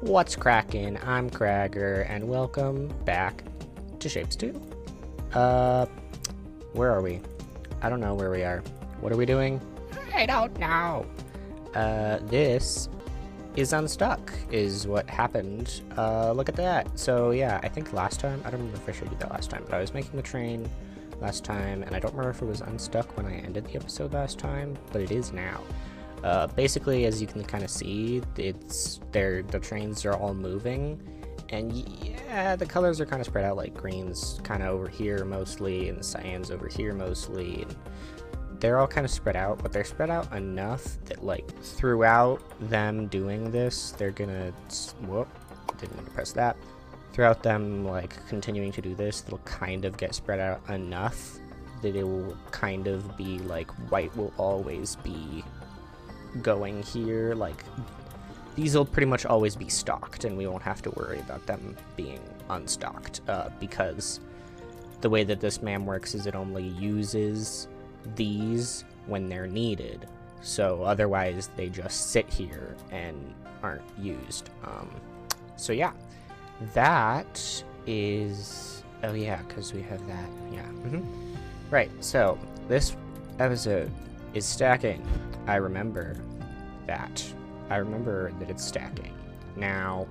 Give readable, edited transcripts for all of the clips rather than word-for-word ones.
What's crackin'? I'm Cragger, and welcome back to Shapez.2. Where are we? I don't know where we are. What are we doing? I don't know. This is unstuck, is what happened. Look at that. So, yeah, I think last time, I don't remember if I showed you that last time, but I was making the train last time, and I don't remember if it was unstuck when I ended the episode last time, but it is now. Basically, as you can kind of see, the trains are all moving, and yeah, the colors are kind of spread out, like green's kind of over here mostly, and the cyan's over here mostly, and they're all kind of spread out, but they're spread out enough that, like, throughout them doing this, they're gonna, whoop, didn't mean to press that, throughout them, like, continuing to do this, they'll kind of get spread out enough that it will kind of be, like, white will always be going here. Like, these will pretty much always be stocked, and we won't have to worry about them being unstocked, because the way that this MAM works is it only uses these when they're needed, so otherwise they just sit here and aren't used. So yeah, that is, oh yeah, because we have that, yeah, right, so this episode is stacking. I remember that. I remember that it's stacking. Now,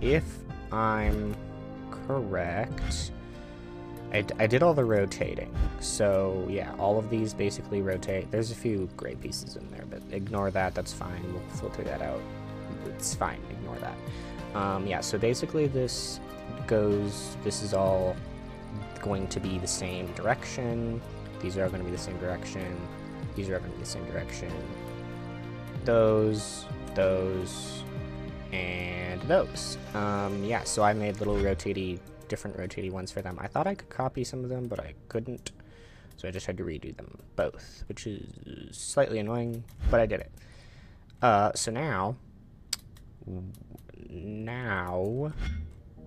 if I'm correct, I did all the rotating. So, yeah, all of these basically rotate. There's a few gray pieces in there, but ignore that. That's fine. We'll filter that out. It's fine. Ignore that. Yeah, so basically this is all going to be the same direction. These are all going to be the same direction. These are all going to be the same direction. Those, and those. Yeah, so I made little different rotatey ones for them. I thought I could copy some of them, but I couldn't. So I just had to redo them both, which is slightly annoying, but I did it. So now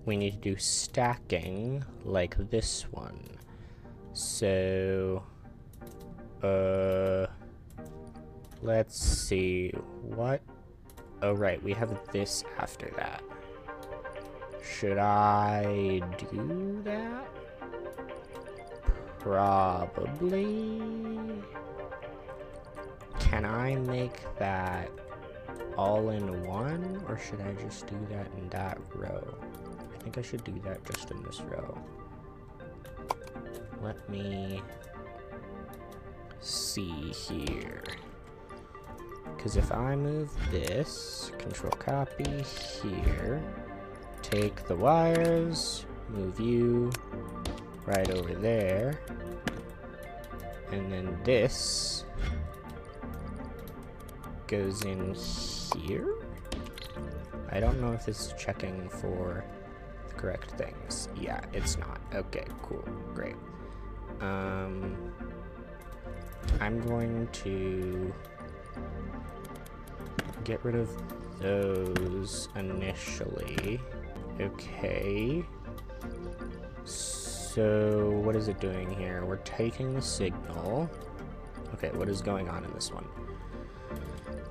we need to do stacking like this one. So, let's see, what? Oh, right, we have this after that. Should I do that? Probably. Can I make that all in one, or should I just do that in that row? I think I should do that just in this row. Let me see here. Because if I move this, control copy here, take the wires, move you right over there, and then this goes in here. I don't know if this is checking for the correct things. Yeah, it's not. Okay, cool, great. I'm going to get rid of those initially. Okay. So, what is it doing here? We're taking the signal. Okay, what is going on in this one?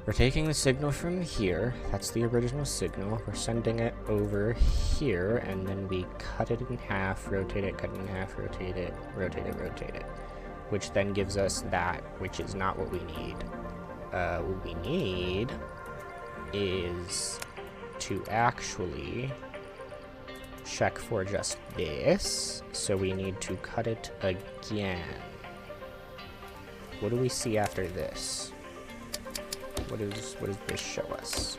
We're taking the signal from here. That's the original signal. We're sending it over here, and then we cut it in half, rotate it, cut it in half, rotate it, rotate it, rotate it. Which then gives us that, which is not what we need. What we need is to actually check for just this. So we need to cut it again. What do we see after this? What does this show us?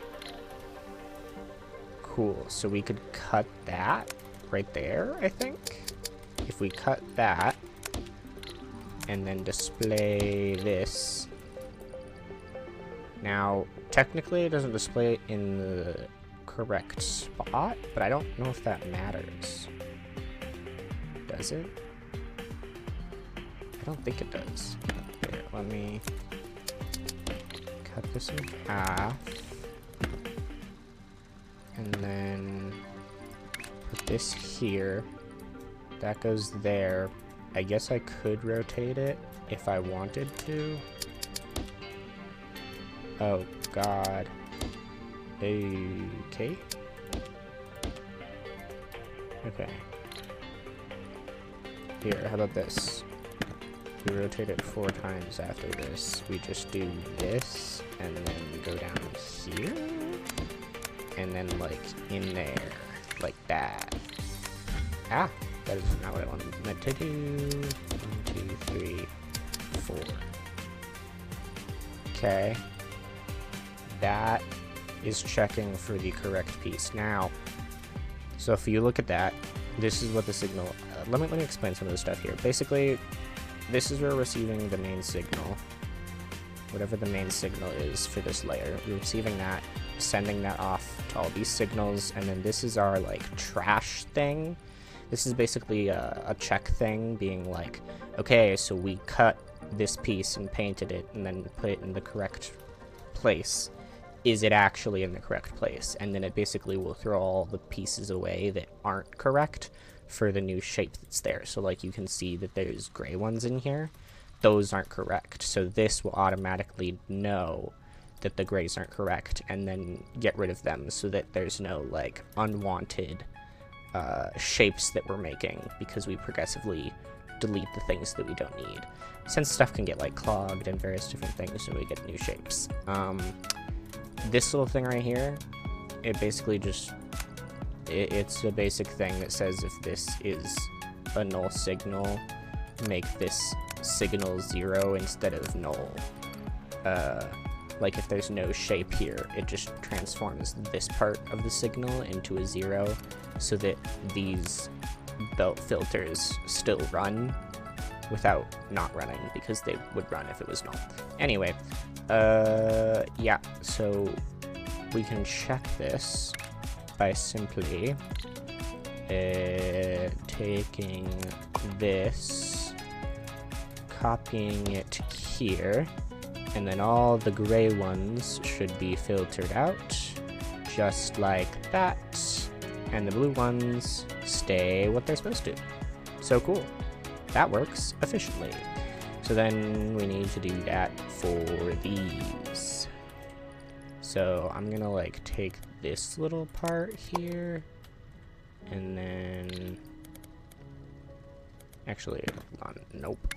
Cool, so we could cut that right there, I think. If we cut that, and then display this. Now, technically it doesn't display it in the correct spot, but I don't know if that matters. Does it? I don't think it does. Here, let me cut this in half. And then put this here. That goes there. I guess I could rotate it if I wanted to. Oh, God. Okay. Okay. Here, how about this? If we rotate it 4 times after this, we just do this, and then go down here, and then, like, in there, like that. Ah! That is not what I meant to do. 1, 2, 3, 4. Okay. That is checking for the correct piece. Now, so if you look at that, this is what the signal... let me explain some of the stuff here. Basically, this is where we're receiving the main signal. Whatever the main signal is for this layer. We're receiving that, sending that off to all these signals, and then this is our, like, trash thing. This is basically a check thing, being like, okay, so we cut this piece and painted it, and then put it in the correct place. Is it actually in the correct place? And then it basically will throw all the pieces away that aren't correct for the new shape that's there. So like you can see that there's gray ones in here. Those aren't correct. So this will automatically know that the grays aren't correct and then get rid of them so that there's no like unwanted shapes that we're making, because we progressively delete the things that we don't need. Since stuff can get like clogged and various different things, so we get new shapes. This little thing right here, it basically just, it's a basic thing that says if this is a null signal, make this signal 0 instead of null. Like if there's no shape here, it just transforms this part of the signal into a 0 so that these belt filters still run without not running, because they would run if it was null. Anyway, yeah, so we can check this by simply taking this, copying it here, and then all the gray ones should be filtered out, just like that, and the blue ones stay what they're supposed to. So cool. That works efficiently. So then we need to do that for these. So I'm gonna like take this little part here, and then actually, hold on, nope.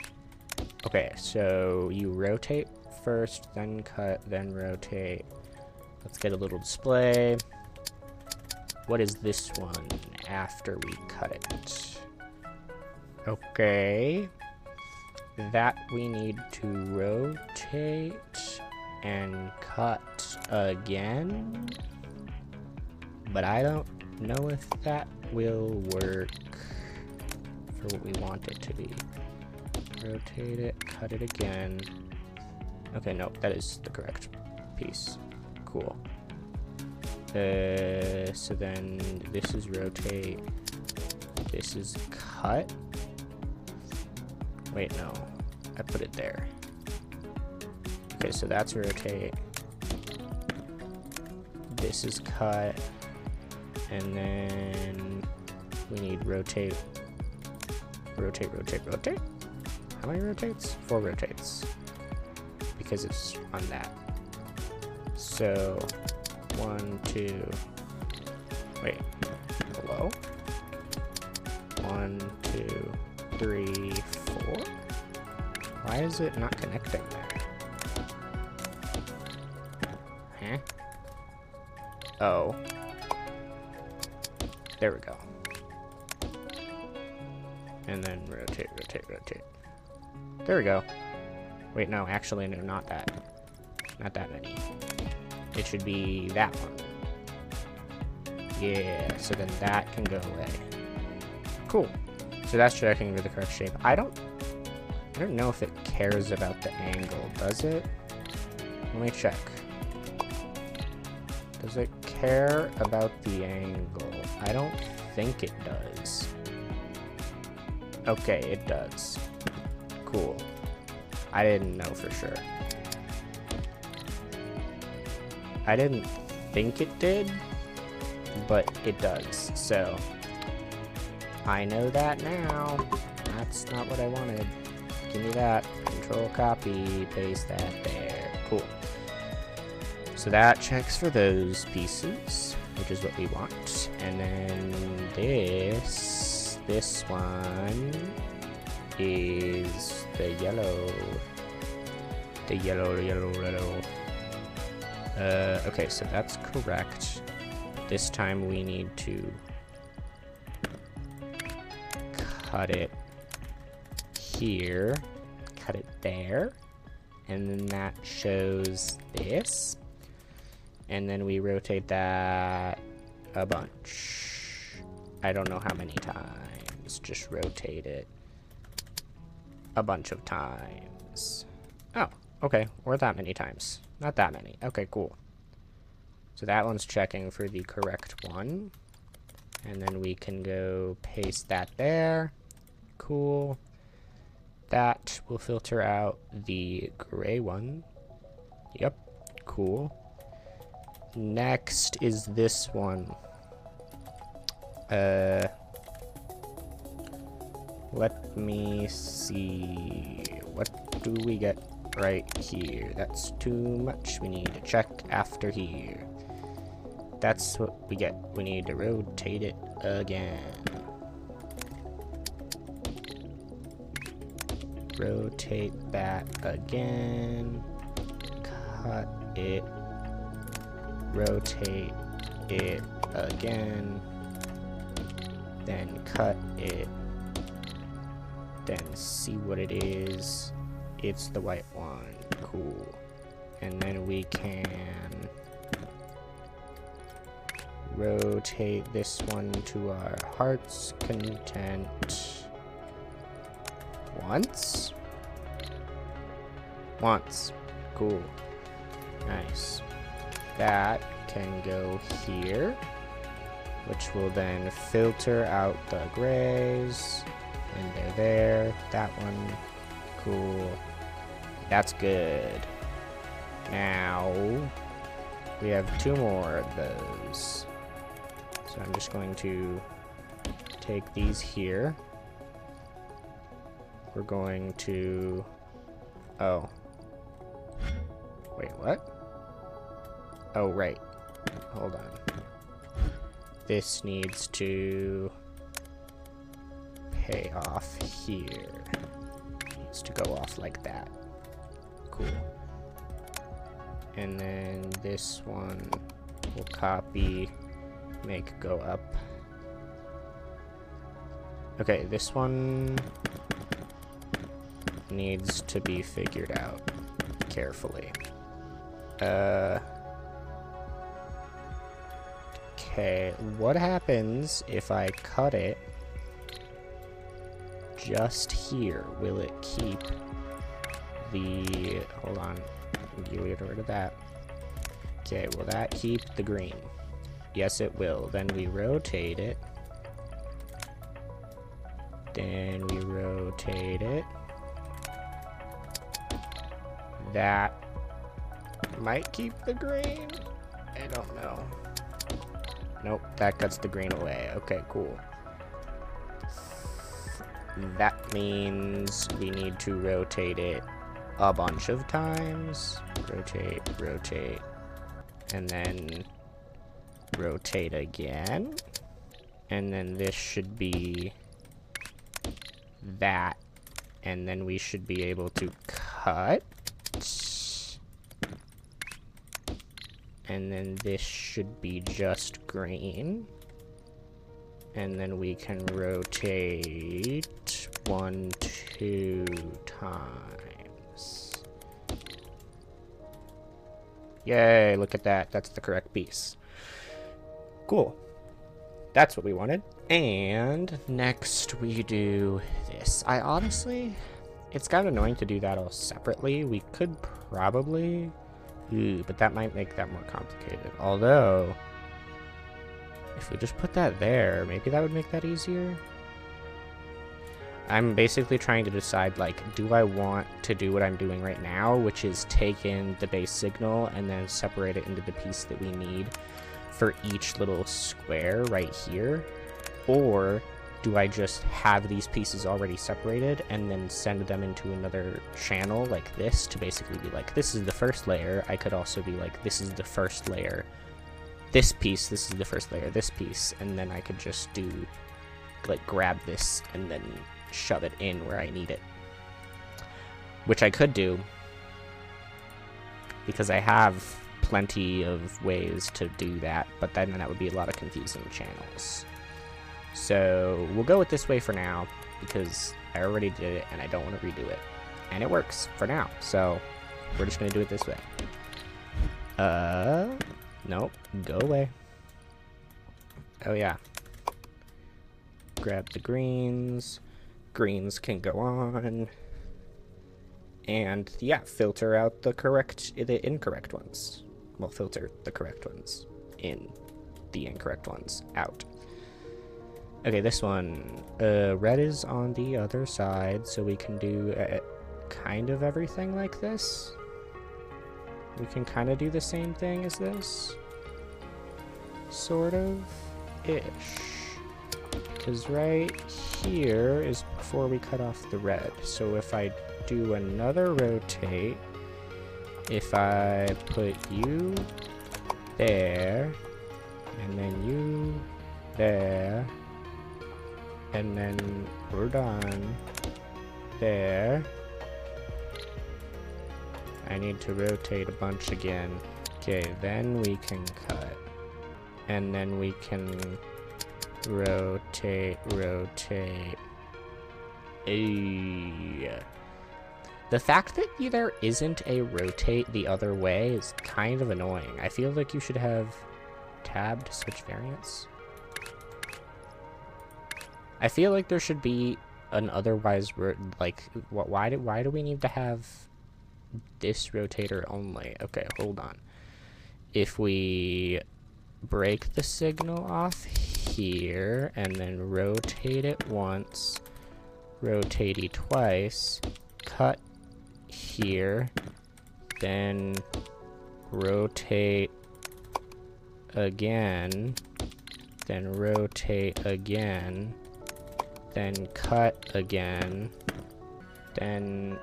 Okay, so you rotate first, then cut, then rotate. Let's get a little display. What is this one after we cut it? Okay. That we need to rotate and cut again. But I don't know if that will work for what we want it to be. Rotate it, cut it again. Okay, no, that is the correct piece. Cool. So then this is rotate, this is cut. Wait, no, I put it there. Okay, so that's rotate. This is cut. And then we need rotate, rotate, rotate, rotate. How many rotates? 4 rotates. Because it's on that. So 1, 2, wait, hello? 1, 2, 3, 4? Why is it not connecting there? Huh? Oh. There we go. And then rotate, rotate, rotate. There we go. Wait, no, actually, no, not that. Not that many. It should be that one. Yeah, so then that can go away. Cool. So that's checking for the correct shape. I don't know if it cares about the angle, does it? Let me check. Does it care about the angle? I don't think it does. Okay, it does. Cool. I didn't know for sure. I didn't think it did, but it does. So I know that now. That's not what I wanted. Give me that. Control copy, paste that there. Cool. So that checks for those pieces, which is what we want. And then this one is the yellow. The yellow. Okay, so that's correct. This time we need to cut it here, cut it there, and then that shows this. And then we rotate that a bunch. I don't know how many times, just rotate it a bunch of times. Oh, okay, or that many times. Not that many. Okay, cool. So that one's checking for the correct one. And then we can go paste that there. Cool. That will filter out the gray one. Yep, cool. Next is this one. Let me see. What do we get right here? That's too much. We need to check after here. That's what we get. We need to rotate it again. Rotate that again. Cut it. Rotate it again. Then cut it. Then see what it is. It's the white one. Cool. And then we can rotate this one to our heart's content. Once? Once. Cool. Nice. That can go here, which will then filter out the grays. And they're there. That one. Cool. That's good. Now, we have 2 more of those. So I'm just going to take these here. We're going to... Oh. Wait, what? Oh, right. Hold on. This needs to pay off here. Needs to go off like that. Cool. And then this one will copy, make go up. Okay, this one needs to be figured out carefully. Okay, what happens if I cut it just here? Will it keep the... Hold on. Get rid of that. Okay, will that keep the green? Yes, it will. Then we rotate it. Then we rotate it. That might keep the green. I don't know. Nope, that cuts the green away. Okay, cool. That means we need to rotate it a bunch of times. Rotate, rotate, and then rotate again. And then this should be that. And then we should be able to cut. And then this should be just green. And then we can rotate 1, 2 times. Yay, look at that. That's the correct piece. Cool. That's what we wanted. And next we do this. I honestly, it's kind of annoying to do that all separately. We could probably... but that might make that more complicated. Although, if we just put that there, maybe that would make that easier. I'm basically trying to decide, like, do I want to do what I'm doing right now, which is take in the base signal and then separate it into the piece that we need for each little square right here? Or do I just have these pieces already separated and then send them into another channel like this to basically be like, this is the first layer? I could also be like, this is the first layer this piece, this is the first layer, this piece, and then I could just do, like, grab this and then shove it in where I need it. Which I could do, because I have plenty of ways to do that, but then that would be a lot of confusing channels. So we'll go with this way for now, because I already did it and I don't want to redo it. And it works for now, so we're just going to do it this way. Nope, go away. Oh yeah. Grab the greens. Greens can go on. And yeah, filter out the incorrect ones. Well, filter the correct ones in, the incorrect ones out. Okay, this one. Red is on the other side, so we can do kind of everything like this. We can kind of do the same thing as this. Sort of ish. Because right here is before we cut off the red. So if I do another rotate, if I put you there, and then you there, and then we're done there. I need to rotate a bunch again. Okay, then we can cut. And then we can rotate. The fact that there isn't a rotate the other way is kind of annoying. I feel like you should have tab to switch variants. I feel like there should be an otherwise, like, why do we need to have this rotator only? Okay, hold on. If we break the signal off here and then rotate it once, rotate it twice, cut here, then rotate again, then rotate again, then cut again, then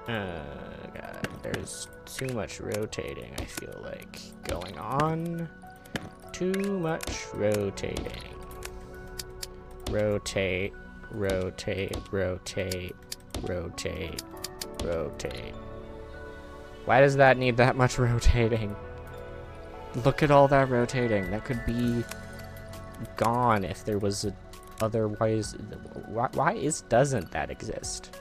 God, there's too much rotating, I feel like, going on. Too much rotating. Rotate, rotate, rotate, rotate, rotate. Why does that need that much rotating? Look at all that rotating. That could be gone if there was a otherwise. Why doesn't that exist?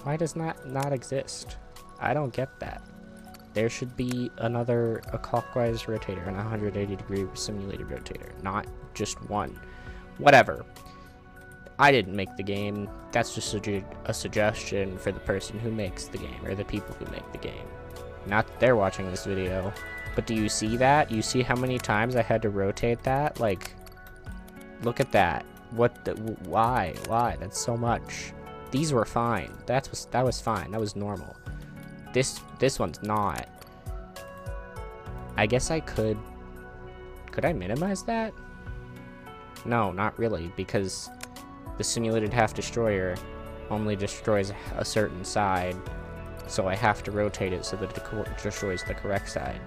Why does not exist? I don't get that. There should be a clockwise rotator and a 180-degree simulated rotator, not just one. Whatever. I didn't make the game. That's just a suggestion for the person who makes the game, or the people who make the game. Not that they're watching this video. But do you see that? You see how many times I had to rotate that? Like, look at that. Why? That's so much. These were fine. That was fine. That was normal. This one's not. I guess I could I minimize that? No, not really, because the simulated half destroyer only destroys a certain side, so I have to rotate it so that it destroys the correct side.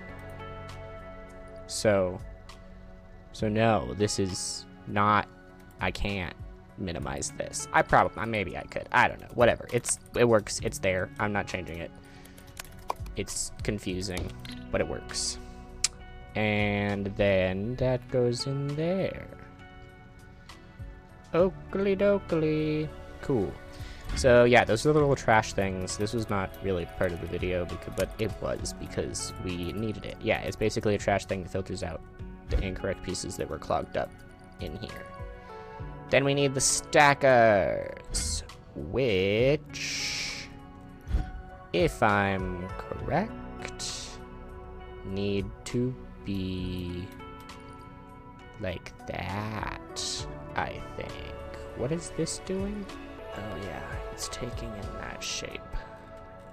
So no, this is not, I can't minimize this. Maybe I could. I don't know. Whatever. It works. It's there. I'm not changing it. It's confusing, but it works. And then that goes in there. Oakley dokley. Cool. So yeah, those are the little trash things. This was not really part of the video, but it was because we needed it. Yeah, it's basically a trash thing that filters out the incorrect pieces that were clogged up in here. Then we need the stackers, which, if I'm correct, need to be like that, I think. What is this doing? Oh yeah, it's taking in that shape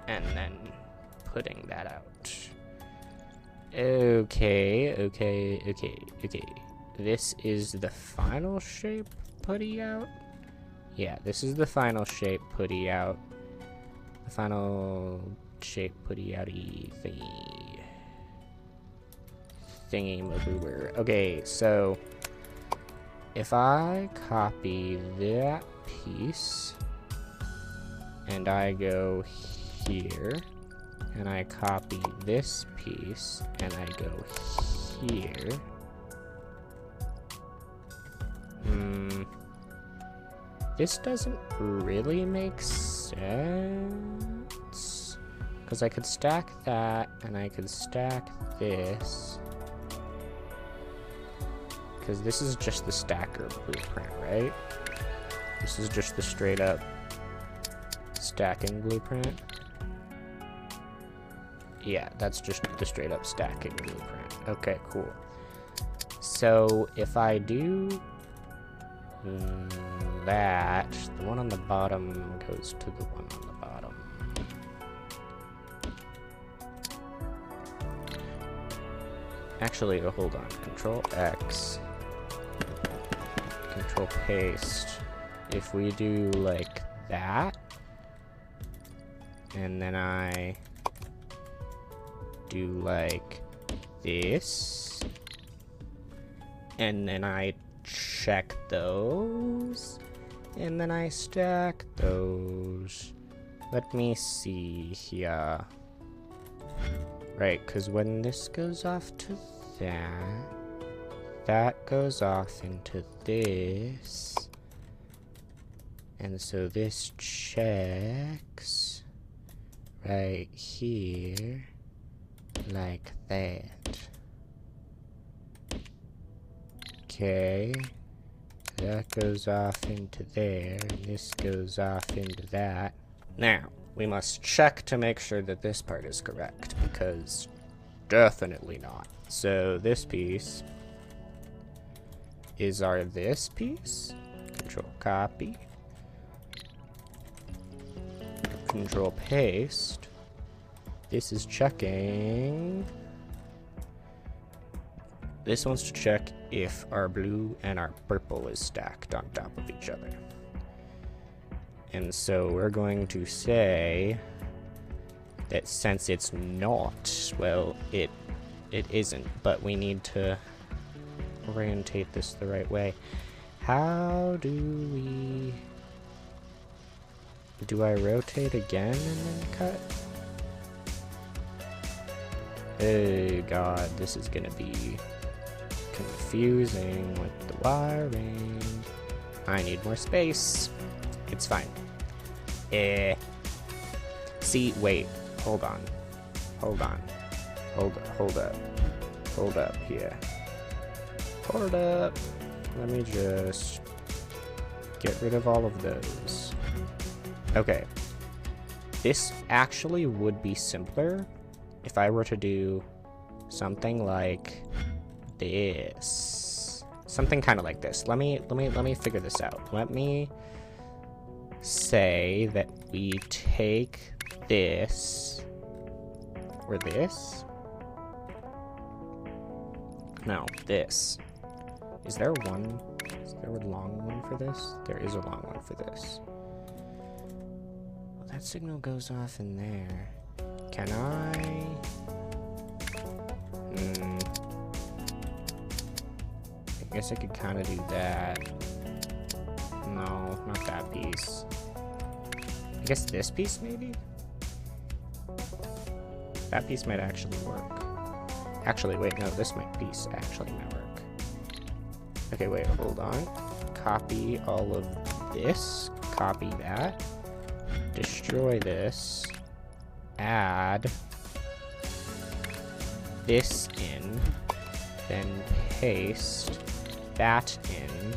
and then putting that out. Okay. This is the final shape putty out? Yeah, this is the final shape putty out. The final shape putty outy thingy. thingy-maboober. Okay, so if I copy that piece and I go here and I copy this piece and I go here, this doesn't really make sense, because I could stack that and I could stack this, because this is just the stacker blueprint, right? This is just the straight up stacking blueprint. Yeah, that's just the straight up stacking blueprint. Okay, cool. So if I do that, the one on the bottom goes to the one on the bottom. Actually, hold on. Control X. Control paste. If we do like that, and then I do like this, and then I check those, and then I stack those. Let me see here. Right, because when this goes off to that, that goes off into this, and so this checks right here like that. Okay, that goes off into there, and this goes off into that. Now, we must check to make sure that this part is correct, because definitely not. So this piece is our this piece. Control copy. Control paste. This is checking. This wants to check if our blue and our purple is stacked on top of each other. And so we're going to say that since it's not, well, it isn't, but we need to orientate this the right way. How do we... Do I rotate again and then cut? Oh god, this is gonna be confusing with the wiring. I need more space. It's fine. See, wait, hold on. Hold on. Hold up here. Hold up. Let me just get rid of all of those. Okay. This actually would be simpler if I were to do something like this. Something kind of like this. Let me figure this out. Let me say that we take this or this. No, this. Is there a long one for this? There is a long one for this. Well, that signal goes off in there. Can I? I guess I could kind of do that. No, not that piece. I guess this piece, maybe? That piece might actually work. Actually, wait, no, this piece actually might work. Okay, wait, hold on. Copy all of this. Copy that. Destroy this. Add this in. Then paste that in.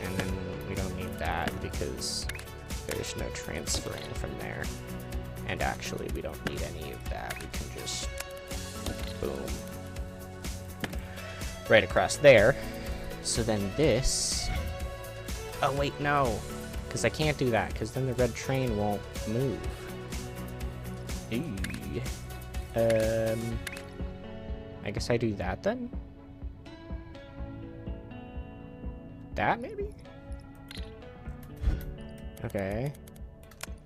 And then we don't need that because there's no transferring from there. And actually, we don't need any of that. We can just boom. Right across there. So then this... Oh, wait, no. Because I can't do that, because then the red train won't move. Eee. I guess I do that then? That, maybe? Okay.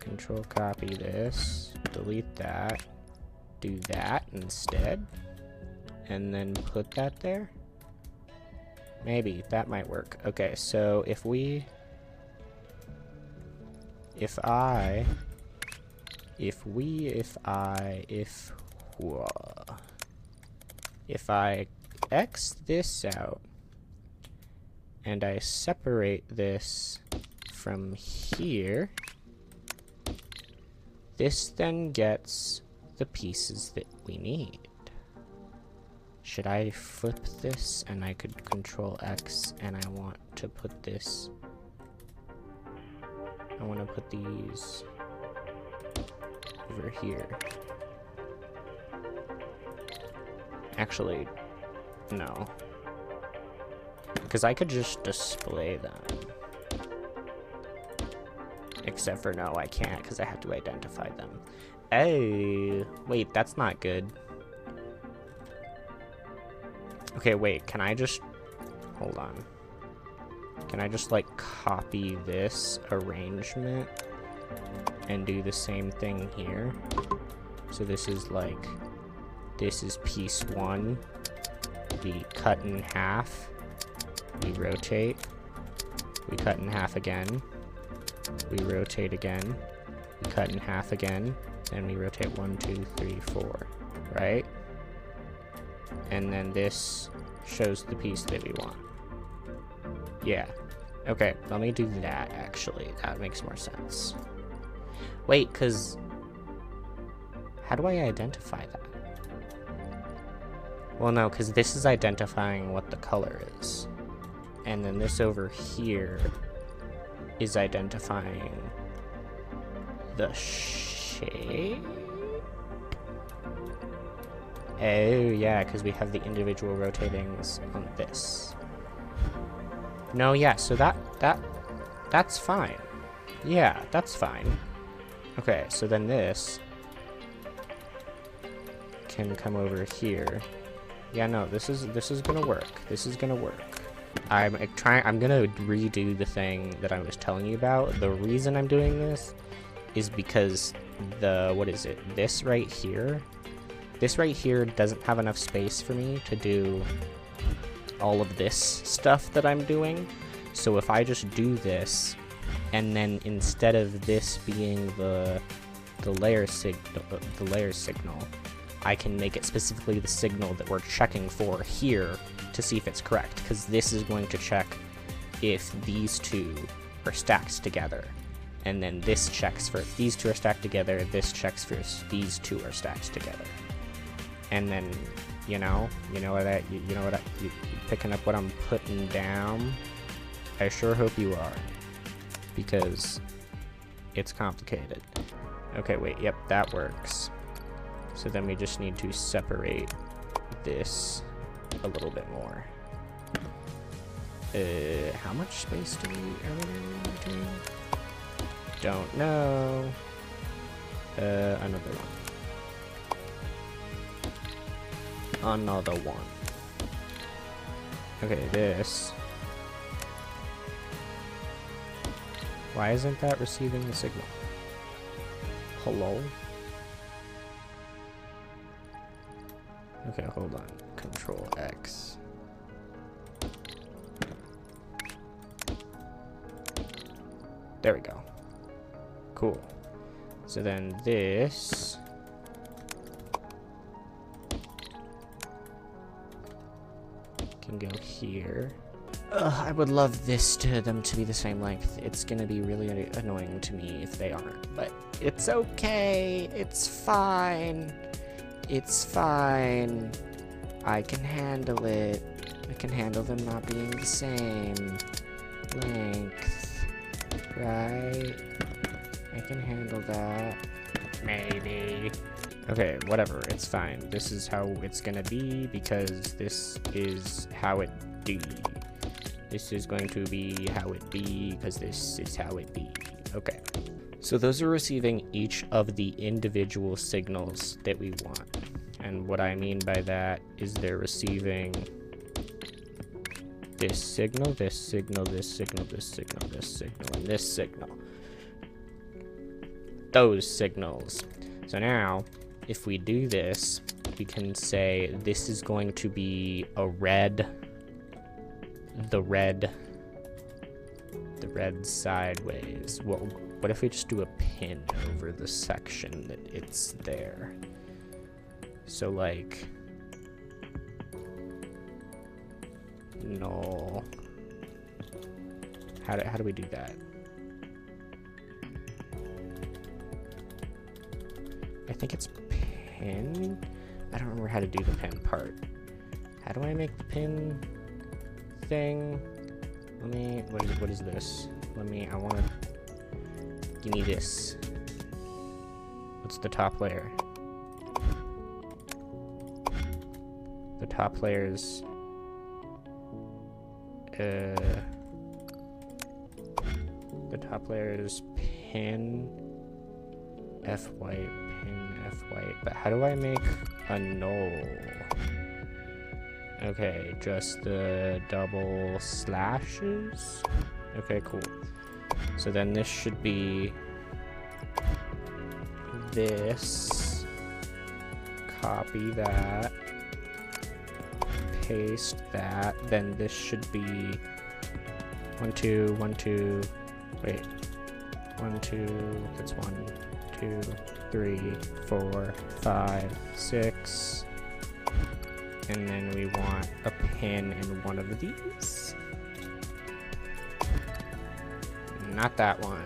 Control copy this. Delete that. Do that instead. and then put that there. Maybe that might work. Okay, so if I X this out and I separate this from here, this then gets the pieces that we need. Should I flip this and I could control X and I want to put this, I want to put these over here. Actually, no. Because I could just display them. Except for no, I can't because I have to identify them. Oh, wait, that's not good. Okay, wait, can I just, hold on. Can I just like copy this arrangement and do the same thing here? So this is like, this is piece 1. We cut in half. We rotate. We cut in half again. We rotate again. We cut in half again. Then we rotate 1, 2, 3, 4. Right? And then this shows the piece that we want. Yeah. Okay, let me do that actually. That makes more sense. Wait, because how do I identify that? Well, no, because this is identifying what the color is. And then this over here is identifying the shape. Oh, yeah, because we have the individual rotatings on this. No, yeah, so that's fine. Yeah, that's fine. Okay, so then this can come over here. Yeah, no, this is gonna work. This is gonna work. I'm gonna redo the thing that I was telling you about. The reason I'm doing this is because what is it? This right here doesn't have enough space for me to do all of this stuff that I'm doing. So if I just do this, and then instead of this being the layer signal, I can make it specifically the signal that we're checking for here to see if it's correct, because this is going to check if these two are stacked together, and then this checks for if these two are stacked together, this checks for if these two are stacked together. And then, you know what you picking up what I'm putting down? I sure hope you are, because it's complicated. Okay, wait, yep, that works. So then we just need to separate this a little bit more. How much space do we in between? Don't know. Another one. Another one. Okay, this. Why isn't that receiving the signal? Hello? Okay, hold on. Control X. There we go. Cool. So then this can go here. I would love them to be the same length. It's gonna be really annoying to me if they aren't, but it's okay. It's fine. It's fine. I can handle it. I can handle them not being the same length, right? I can handle that. Maybe. Okay, whatever. It's fine. This is how it's gonna be because this is how it be. This is going to be how it be because this is how it be. Okay. So those are receiving each of the individual signals that we want. And what I mean by that is they're receiving this signal, this signal, this signal, this signal, this signal, and this signal. Those signals. So now, if we do this, we can say this is going to be a red, the red sideways. Well, what if we just do a pin over the section that it's there? So like, no. How do we do that? I think it's pin. I don't remember how to do the pin part. How do I make the pin thing? Let me, what is this? I wanna, give me this. What's the top layer? The top layer is, the top layer is pin F white, pin F white. But how do I make a null? Okay, just the double slashes. Okay, cool. So then this should be this. Copy that. Paste that. Then this should be 1, 2, 1, 2. Wait. 1, 2. That's 1, 2, 3, 4, 5, 6. And then we want a pin in one of these. Not that one.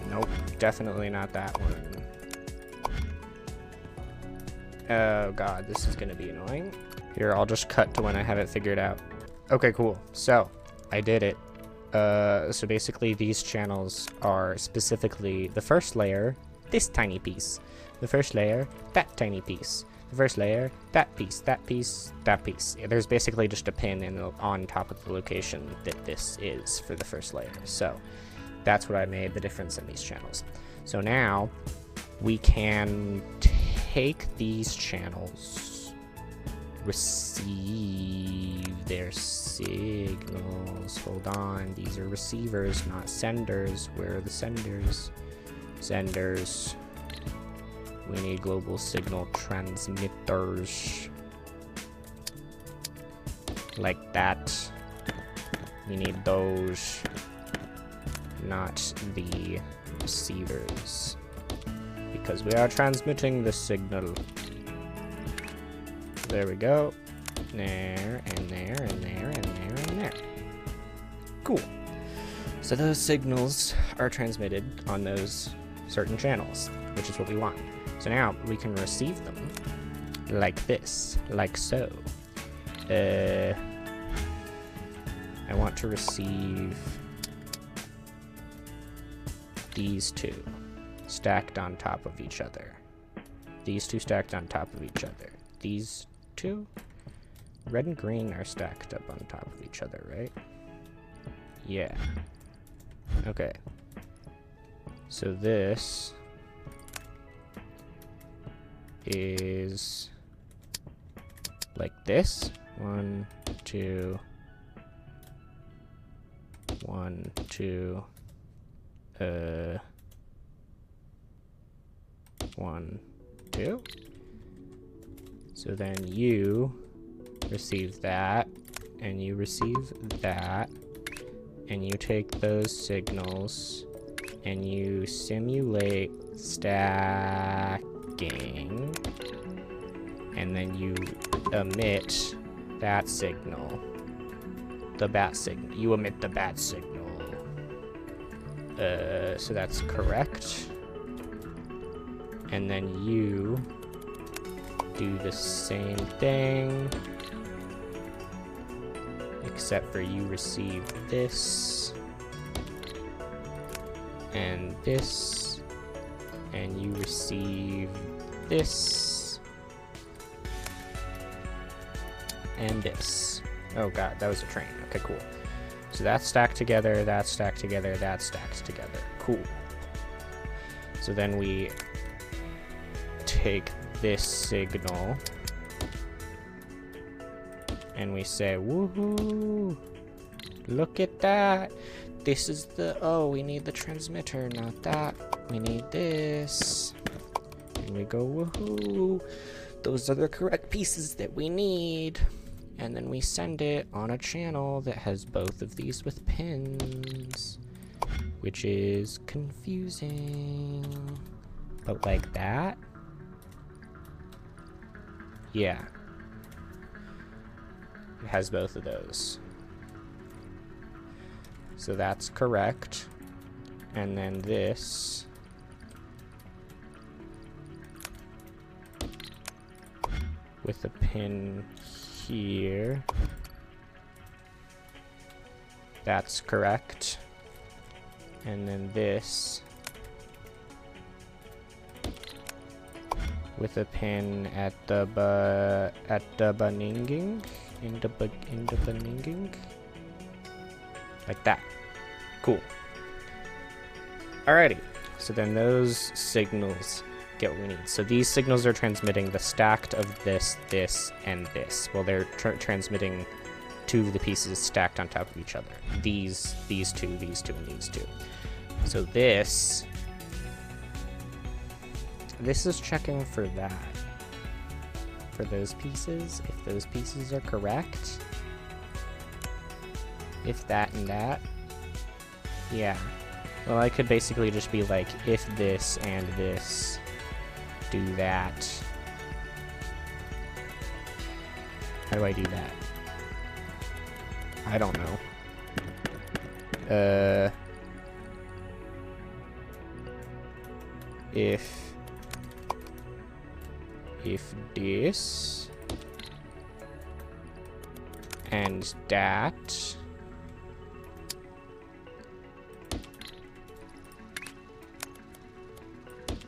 Nope, definitely not that one. Oh god, this is gonna be annoying. Here, I'll just cut to when I have it figured out. Okay, cool. So, I did it. So basically these channels are specifically the first layer, this tiny piece. The first layer, that tiny piece. The first layer, that piece, that piece, that piece. There's basically just a pin on top of the location that this is for the first layer. So that's what I made the difference in these channels. So now we can take these channels, receive their signals. Hold on, these are receivers, not senders. Where are the senders? Senders. We need global signal transmitters. Like that. We need those, not the receivers. Because we are transmitting the signal. There we go. There, and there, and there, and there, and there. Cool. So those signals are transmitted on those certain channels, which is what we want. So now we can receive them like this, like so. I want to receive these two stacked on top of each other. These two stacked on top of each other. These two? Red and green are stacked up on top of each other, right? Yeah. Okay. So this is like this. 1, 2, 1, 2, 1, 2. So then you receive that, and you receive that, and you take those signals, and you simulate stacking, and then you emit that signal, the bat signal. You emit the bat signal. So that's correct. And then you do the same thing, except for you receive this, and this, and you receive this, and this. Oh god, that was a train. Okay, cool. So that's stacked together, that's stacked together, that's stacked together. Cool. So then we take this signal and we say, woohoo, look at that. This is the, oh, we need the transmitter, not that. We need this. And we go, woohoo. those are the correct pieces that we need. And then we send it on a channel that has both of these with pins, which is confusing. But like that? Yeah. It has both of those. So that's correct. And then this with a pin here. That's correct. And then this with a pin at the beninging, in the beninging, like that. Cool. Alrighty. So then those signals get what we need. So these signals are transmitting the stacked of this, this, and this. Well, they're transmitting two of the pieces stacked on top of each other. These two, and these two. So this is checking for that. For those pieces, if those pieces are correct. If that and that. Yeah. Well, I could basically just be like, if this and this do that. How do I do that? I don't know. If this and that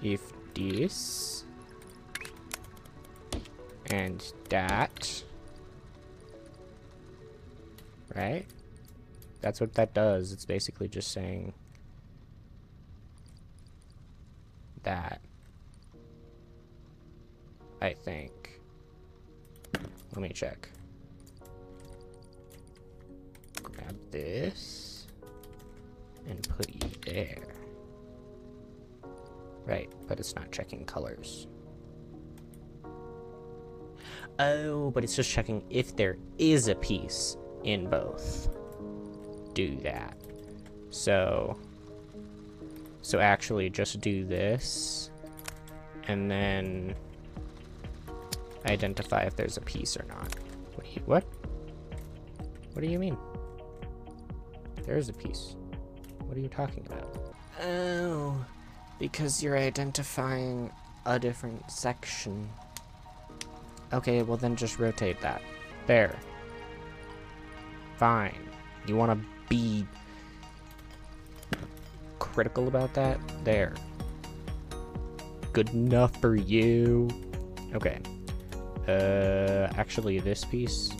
if this and that, right? That's what that does. It's basically just saying that, I think. Let me check. Grab this and put you there. Right, but it's not checking colors. Oh, but it's just checking if there is a piece in both. Do that. So actually just do this and then identify if there's a piece or not. What? What do you mean? There is a piece. What are you talking about? Oh, because you're identifying a different section. Okay, well then just rotate that. There. Fine. You want to be critical about that? There. Good enough for you. Okay. Actually this piece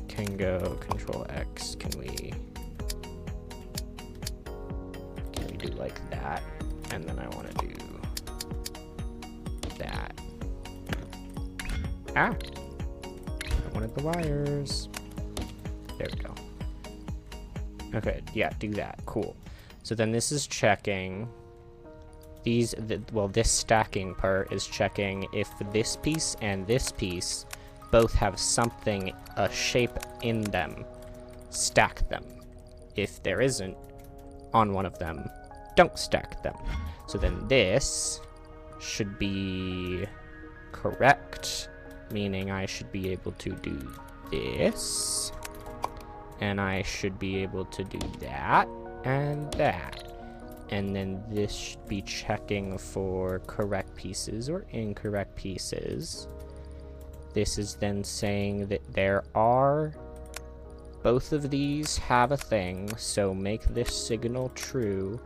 can go Control X. Can we do like that? And then I want to do that. Ah! I wanted the wires. There we go. Okay, yeah, do that. Cool. So then this is checking these, well, this stacking part is checking if this piece and this piece both have something, a shape in them. Stack them. If there isn't on one of them, don't stack them. So then this should be correct, meaning I should be able to do this, and I should be able to do that and that. And then this should be checking for correct pieces or incorrect pieces. This is then saying that there are, both of these have a thing, so make this signal true,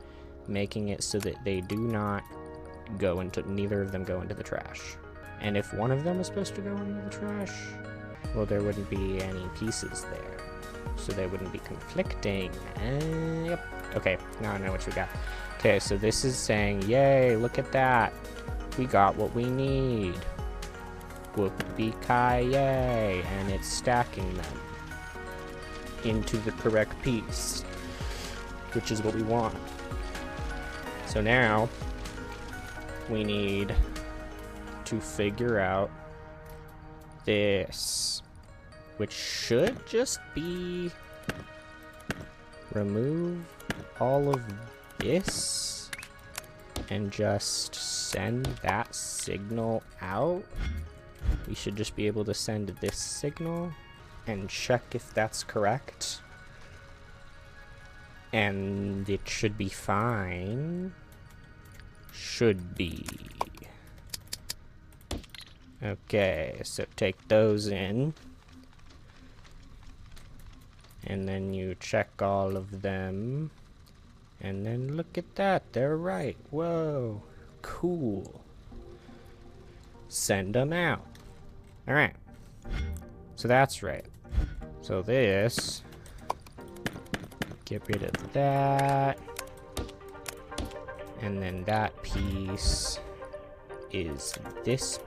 making it so that they do not go into, neither of them go into the trash. And if one of them is supposed to go into the trash, well, there wouldn't be any pieces there, so they wouldn't be conflicting. Yep. Okay, now I know what we got. Okay, so this is saying, yay, look at that. We got what we need. Whoopee-ki-yay. And it's stacking them into the correct piece, which is what we want. So now we need to figure out this, which should just be remove all of this and just send that signal out. We should just be able to send this signal and check if that's correct. And it should be fine. Should be. Okay, so take those in. And then you check all of them. And then look at that, they're right. Whoa, cool. Send them out. Alright, so that's right. So this, get rid of that. And then that piece is this.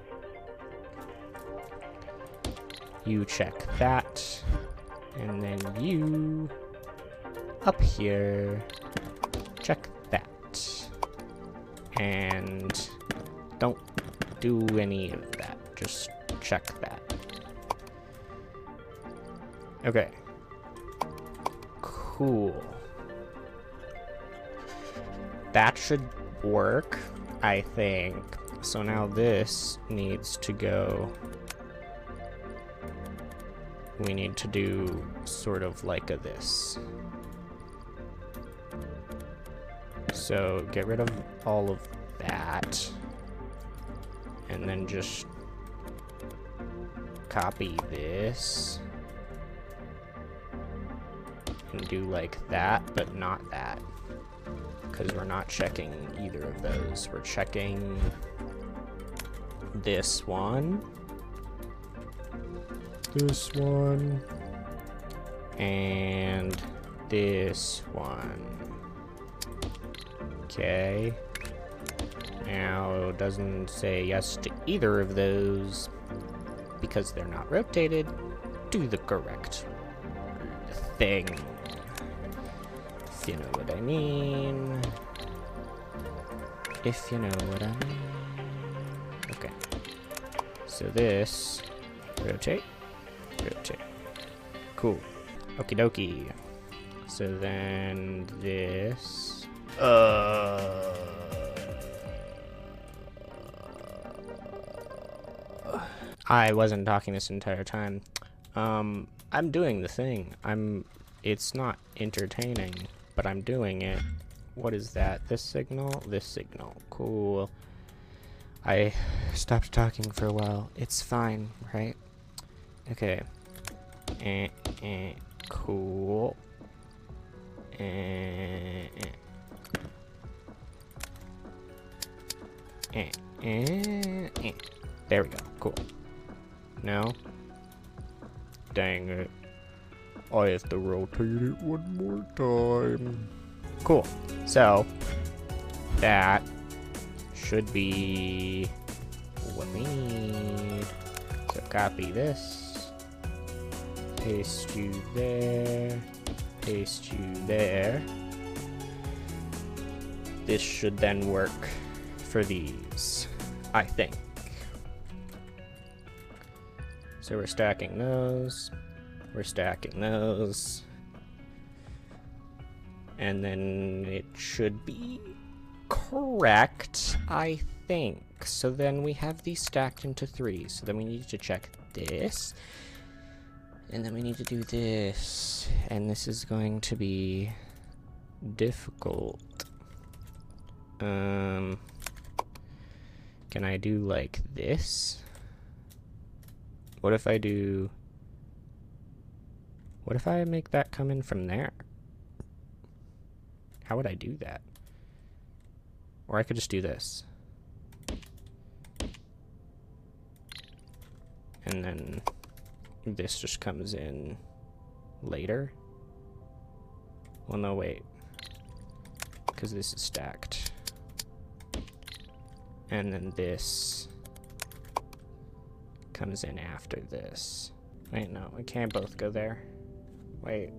You check that. And then you, up here, check that. And don't do any of that. Just check that. Okay. Cool. That should work, I think. So now this needs to go. We need to do sort of like a this. So get rid of all of that. And then just copy this. And do like that, but not that. Because we're not checking either of those. We're checking this one. This one. And this one. Okay. Now it doesn't say yes to either of those because they're not rotated. Do the correct thing. If you know what I mean. If you know what I mean. Okay. So this, rotate, rotate. Cool. Okie dokie. So then this. I wasn't talking this entire time. I'm doing the thing. It's not entertaining, but I'm doing it. What is that? This signal? This signal. Cool. I stopped talking for a while. It's fine, right? Okay. Cool. There we go. Cool. Now. Dang it. I have to rotate it one more time. Cool. So, that should be what we need. So copy this. Paste you there. Paste you there. This should then work for these, I think. So we're stacking those. We're stacking those. And then it should be correct, I think. So then we have these stacked into 3. So then we need to check this. And then we need to do this. And this is going to be difficult. Can I do like this? What if I do... What if I make that come in from there? How would I do that? Or I could just do this. And then this just comes in later. Well, no, wait. Because this is stacked. And then this comes in after this. Wait, no, we can't both go there. Wait.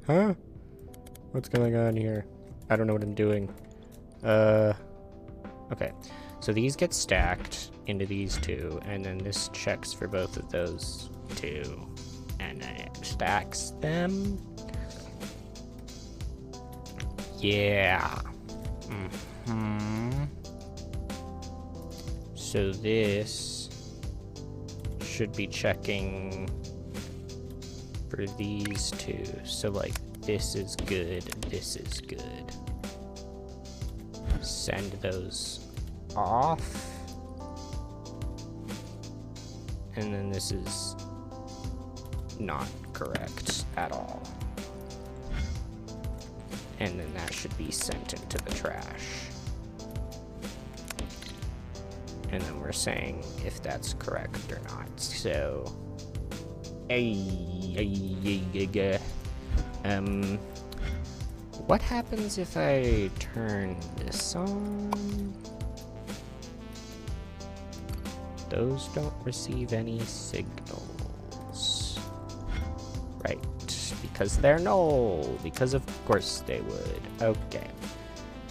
Huh? What's going on here? I don't know what I'm doing. Okay. So these get stacked into these two, and then this checks for both of those two, and then it stacks them. Yeah. So this should be checking for these two. So like this is good, this is good. Send those off. And then this is not correct at all. And then that should be sent into the trash. And then we're saying if that's correct or not. So, what happens if I turn this on? Those don't receive any signals. Right, because they're null. Because of course they would. Okay.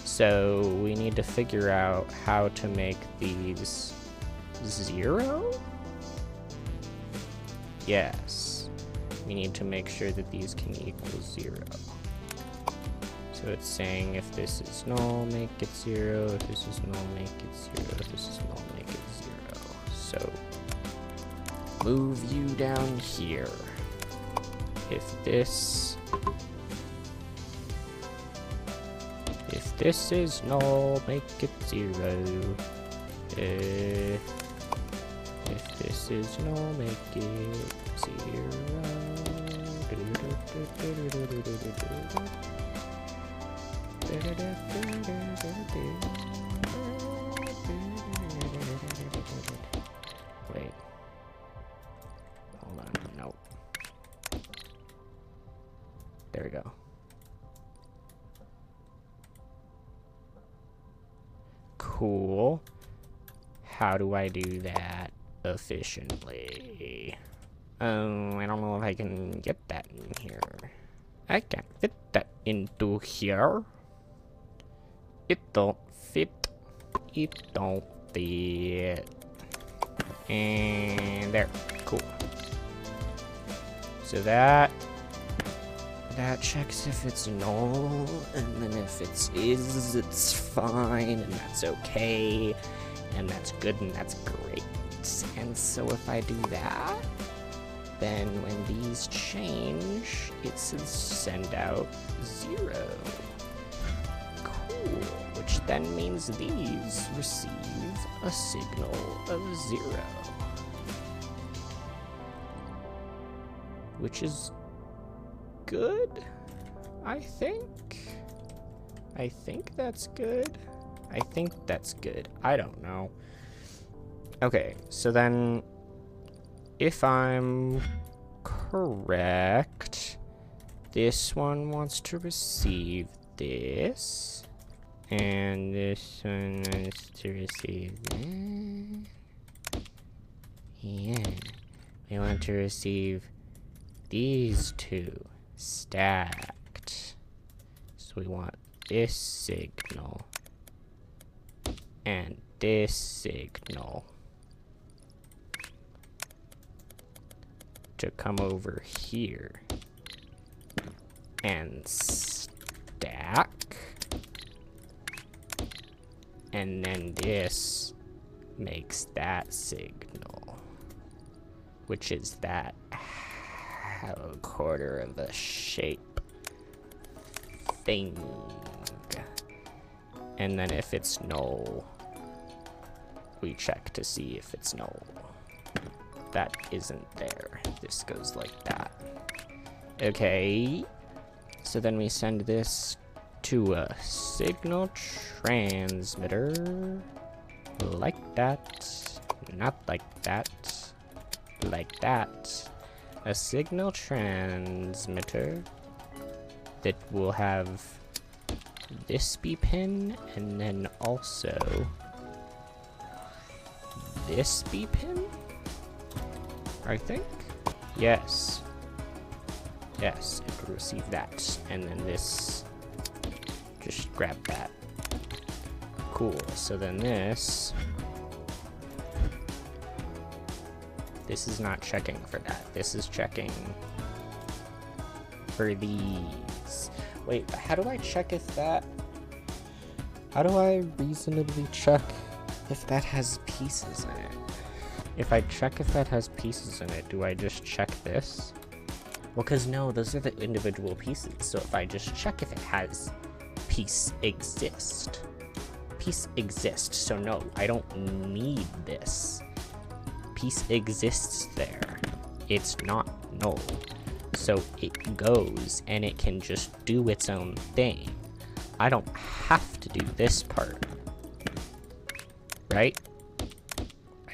So we need to figure out how to make these 0? Yes. We need to make sure that these can equal 0. So it's saying if this is null, make it 0. If this is null, make it 0. If this is null, make it 0. So move you down here. If this is null, make it 0. If this is null, make it 0. Wait. Hold on. Nope. There we go. Cool. How do I do that efficiently? I don't know if I can get that in here. I can't fit that into here. It don't fit. It don't fit. And there. Cool. So that checks if it's null, and then if it is, it's fine, and that's okay, and that's good, and that's great. And so if I do that, then when these change, it says send out 0. Cool, which then means these receive a signal of 0. Which is good, I think. I think that's good. I think that's good. I don't know. Okay, so then if I'm correct, this one wants to receive this, and this one wants to receive that. Yeah, we want to receive these two stacked. So we want this signal and this signal to come over here and stack, and then this makes that signal, which is that a quarter of a shape thing. And then if it's null, we check to see if it's null. That isn't there. This goes like that. Okay. So then we send this to a signal transmitter. Like that. Not like that. Like that. A signal transmitter that will have this B pin and then also this B pin, I think. Yes. Yes, it will receive that. And then this, just grab that. Cool, so then this is not checking for that. This is checking for these. Wait, how do I check if that... How do I reasonably check if that has pieces in it? If I check if that has pieces in it, do I just check this? Well, because no, those are the individual pieces. So if I just check if it has piece exist. Piece exists, so no, I don't need this. Piece exists there. It's not null. So it goes and it can just do its own thing. I don't have to do this part. Right?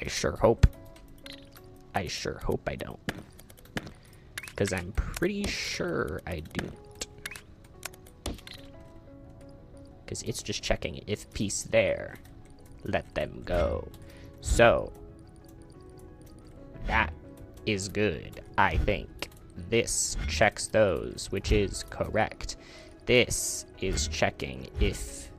I sure hope. I sure hope I don't. Because I'm pretty sure I don't. Because it's just checking if piece there. Let them go. So, that is good, I think. This checks those, which is correct. This is checking if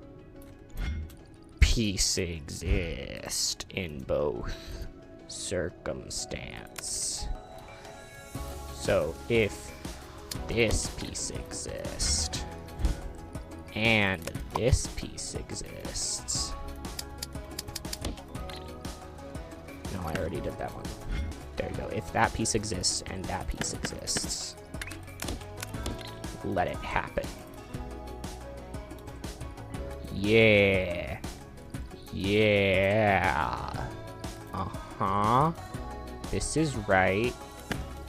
piece exist in both circumstance. So if this piece exists and this piece exists. No, I already did that one. There you go. If that piece exists and that piece exists, let it happen. Yeah. Yeah. Uh-huh. This is right.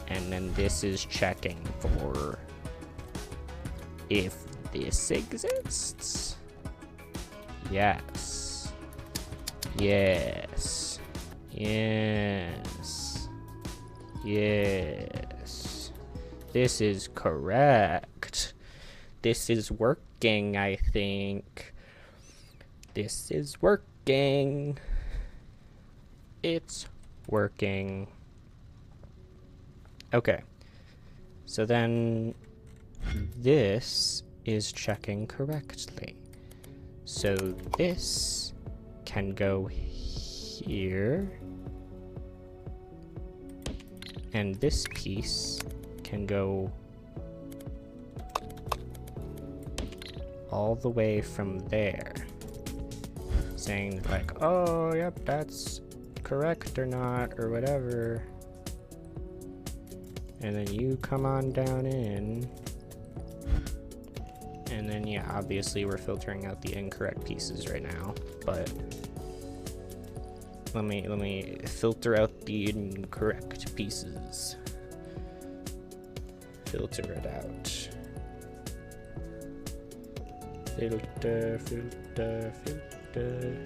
And then this is checking for if this exists. Yes. Yes. Yes. Yes. This is correct. This is working, I think. This is working. It's working. Okay. So then this is checking correctly. So this can go here. And this piece can go all the way from there. Saying like, oh, yep, that's correct or not, or whatever. And then you come on down in. And then, yeah, obviously we're filtering out the incorrect pieces right now, but let me filter out the incorrect pieces. Filter it out. Filter, filter, filter.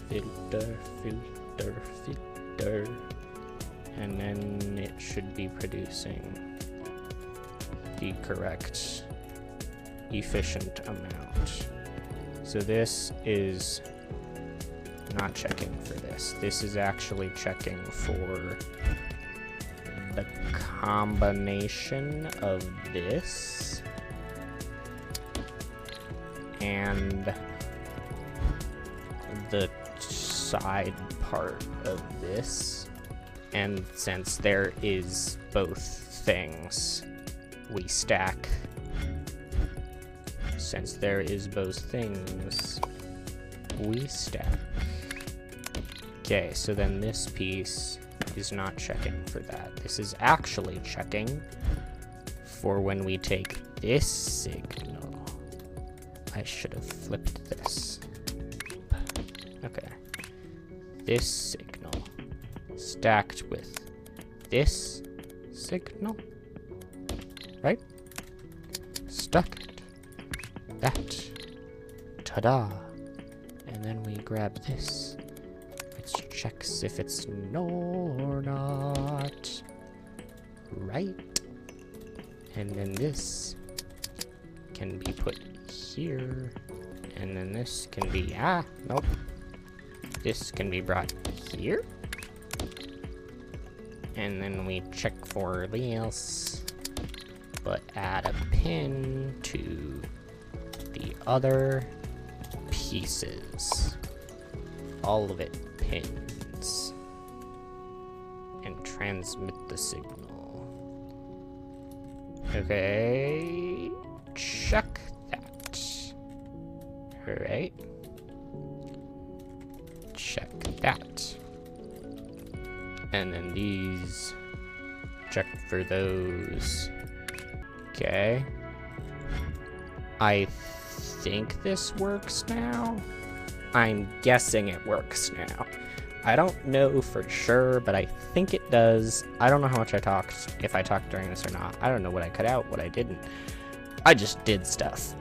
Filter, filter, filter. And then it should be producing the correct efficient amount. So this is not checking for this. This is actually checking for the combination of this and the side part of this. And since there is both things, we stack. Since there is both things, we stack. Okay, so then this piece is not checking for that. This is actually checking for when we take this signal. I should have flipped this. Okay. This signal stacked with this signal, right? Stuck it. That. Ta-da. And then we grab this, which checks if it's null or not. Right? And then this can be put here. And then this can be, nope. This can be brought here. And then we check for this, but add a pin to the other piece. pieces. All of it pins. And transmit the signal. Okay. Check that. Alright. Check that. And then these. Check for those. Okay. I think this works now. I'm guessing it works now. I don't know for sure, but I think it does. I don't know how much I talked, if I talked during this or not. I don't know what I cut out, what I didn't. I just did stuff.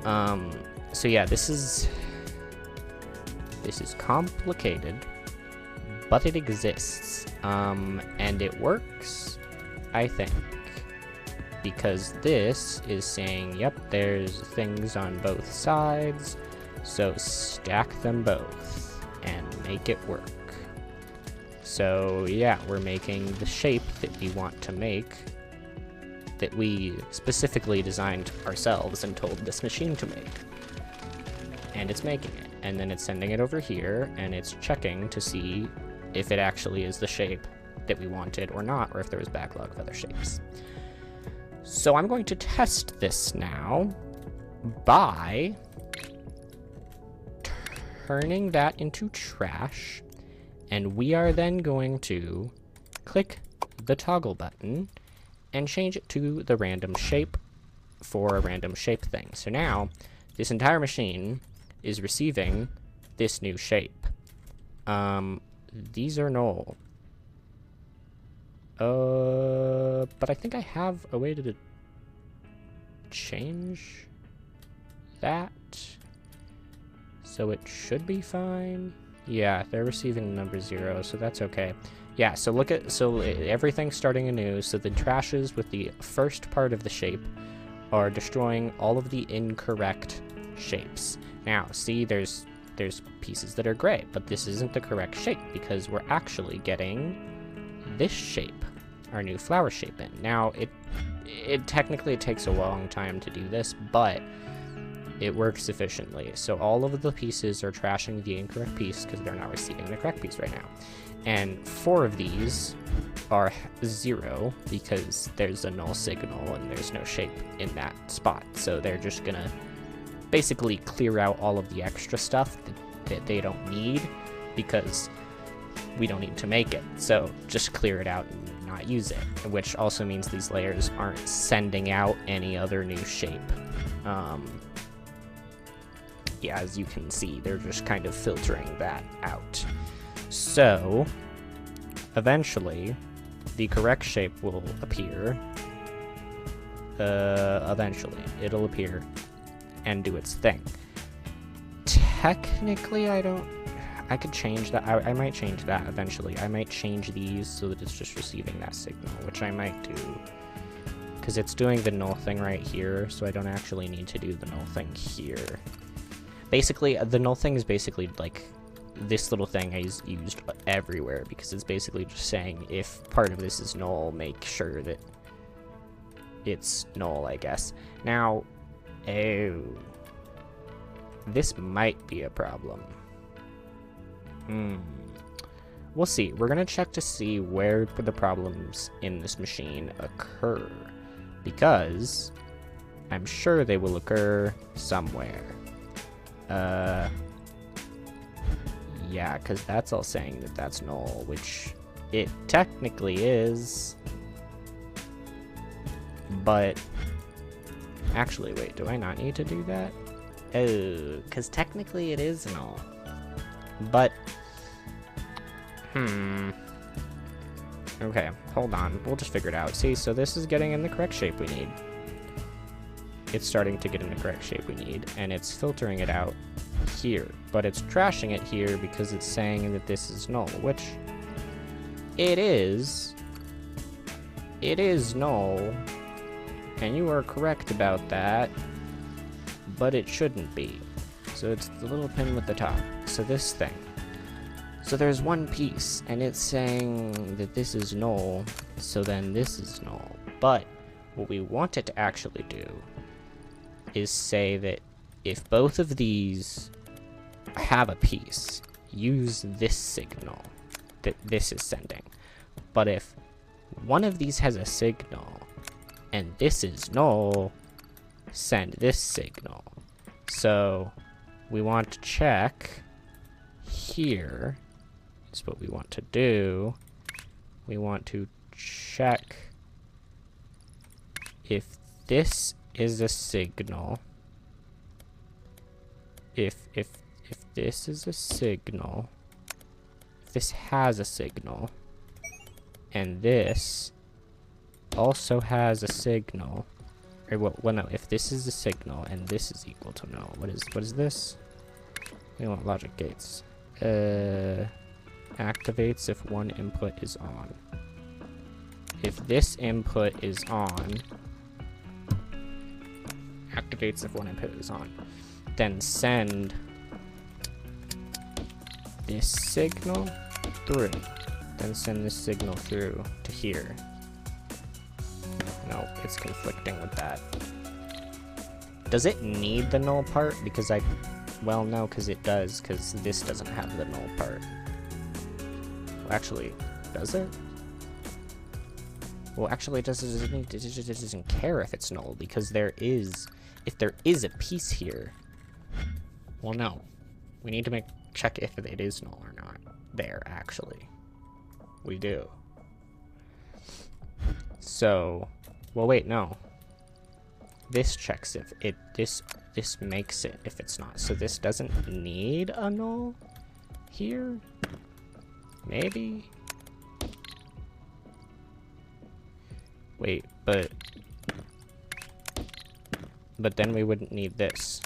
So yeah, this is complicated, but it exists. And it works, I think. Because this is saying, yep, there's things on both sides, so stack them both and make it work. So yeah, we're making the shape that we want to make, that we specifically designed ourselves and told this machine to make. And it's making it, and then it's sending it over here, and it's checking to see if it actually is the shape that we wanted or not, or if there was backlog of other shapes. So I'm going to test this now by turning that into trash, and we are then going to click the toggle button and change it to the random shape for a random shape thing. So now this entire machine is receiving this new shape. These are null. But I think I have a way to change that, so it should be fine. Yeah, they're receiving number 0, so that's okay. Yeah, so look at, so everything's starting anew, so the trashes with the first part of the shape are destroying all of the incorrect shapes. Now, see, there's pieces that are gray, but this isn't the correct shape because we're actually getting this shape, our new flower shape in. Now, it technically takes a long time to do this, but it works efficiently. So all of the pieces are trashing the incorrect piece because they're not receiving the correct piece right now. And 4 of these are 0 because there's a null signal and there's no shape in that spot. So they're just gonna basically clear out all of the extra stuff that they don't need because we don't need to make it. So just clear it out and not use it, which also means these layers aren't sending out any other new shape. Yeah, as you can see, they're just kind of filtering that out. So eventually the correct shape will appear. Eventually it'll appear and do its thing. Technically, I could change that. I might change that eventually. I might change these so that it's just receiving that signal, which I might do. Because it's doing the null thing right here, so I don't actually need to do the null thing here. Basically, the null thing is basically like this little thing is used everywhere because it's basically just saying if part of this is null, make sure that it's null, I guess. Now, oh, this might be a problem. We'll see. We're gonna check to see where the problems in this machine occur, because I'm sure they will occur somewhere. Yeah, because that's all saying that that's null, which it technically is. But actually, wait, do I not need to do that? Oh, because technically it is null. But okay, hold on. We'll just figure it out. See, so this is getting in the correct shape we need. It's starting to get in the correct shape we need, and it's filtering it out here. But it's trashing it here because it's saying that this is null, which it is. It is null, and you are correct about that, but it shouldn't be. So it's the little pin with the top. So this thing. So there's one piece, and it's saying that this is null, so then this is null. But what we want it to actually do is say that if both of these have a piece, use this signal that this is sending. But if one of these has a signal and this is null, send this signal. So we want to check here is what we want to do. We want to check if this is a signal. If this is a signal, if this has a signal, and this also has a signal, or well no, if this is a signal and this is equal to null, what is this? We want logic gates. Activates if one input is on. If this input is on, activates if one input is on, then send this signal through. Then send this signal through to here. No, it's conflicting with that. Does it need the null part? Because well, no, because it does, because this doesn't have the null part. Well, actually, does it? Well, actually, it doesn't care if it's null, because if there is a piece here, well, no. We need to check if it is null or not. There, actually. We do. So, well, wait, no. This checks if this makes it if it's not. So this doesn't need a null here? Maybe? Wait, but then we wouldn't need this.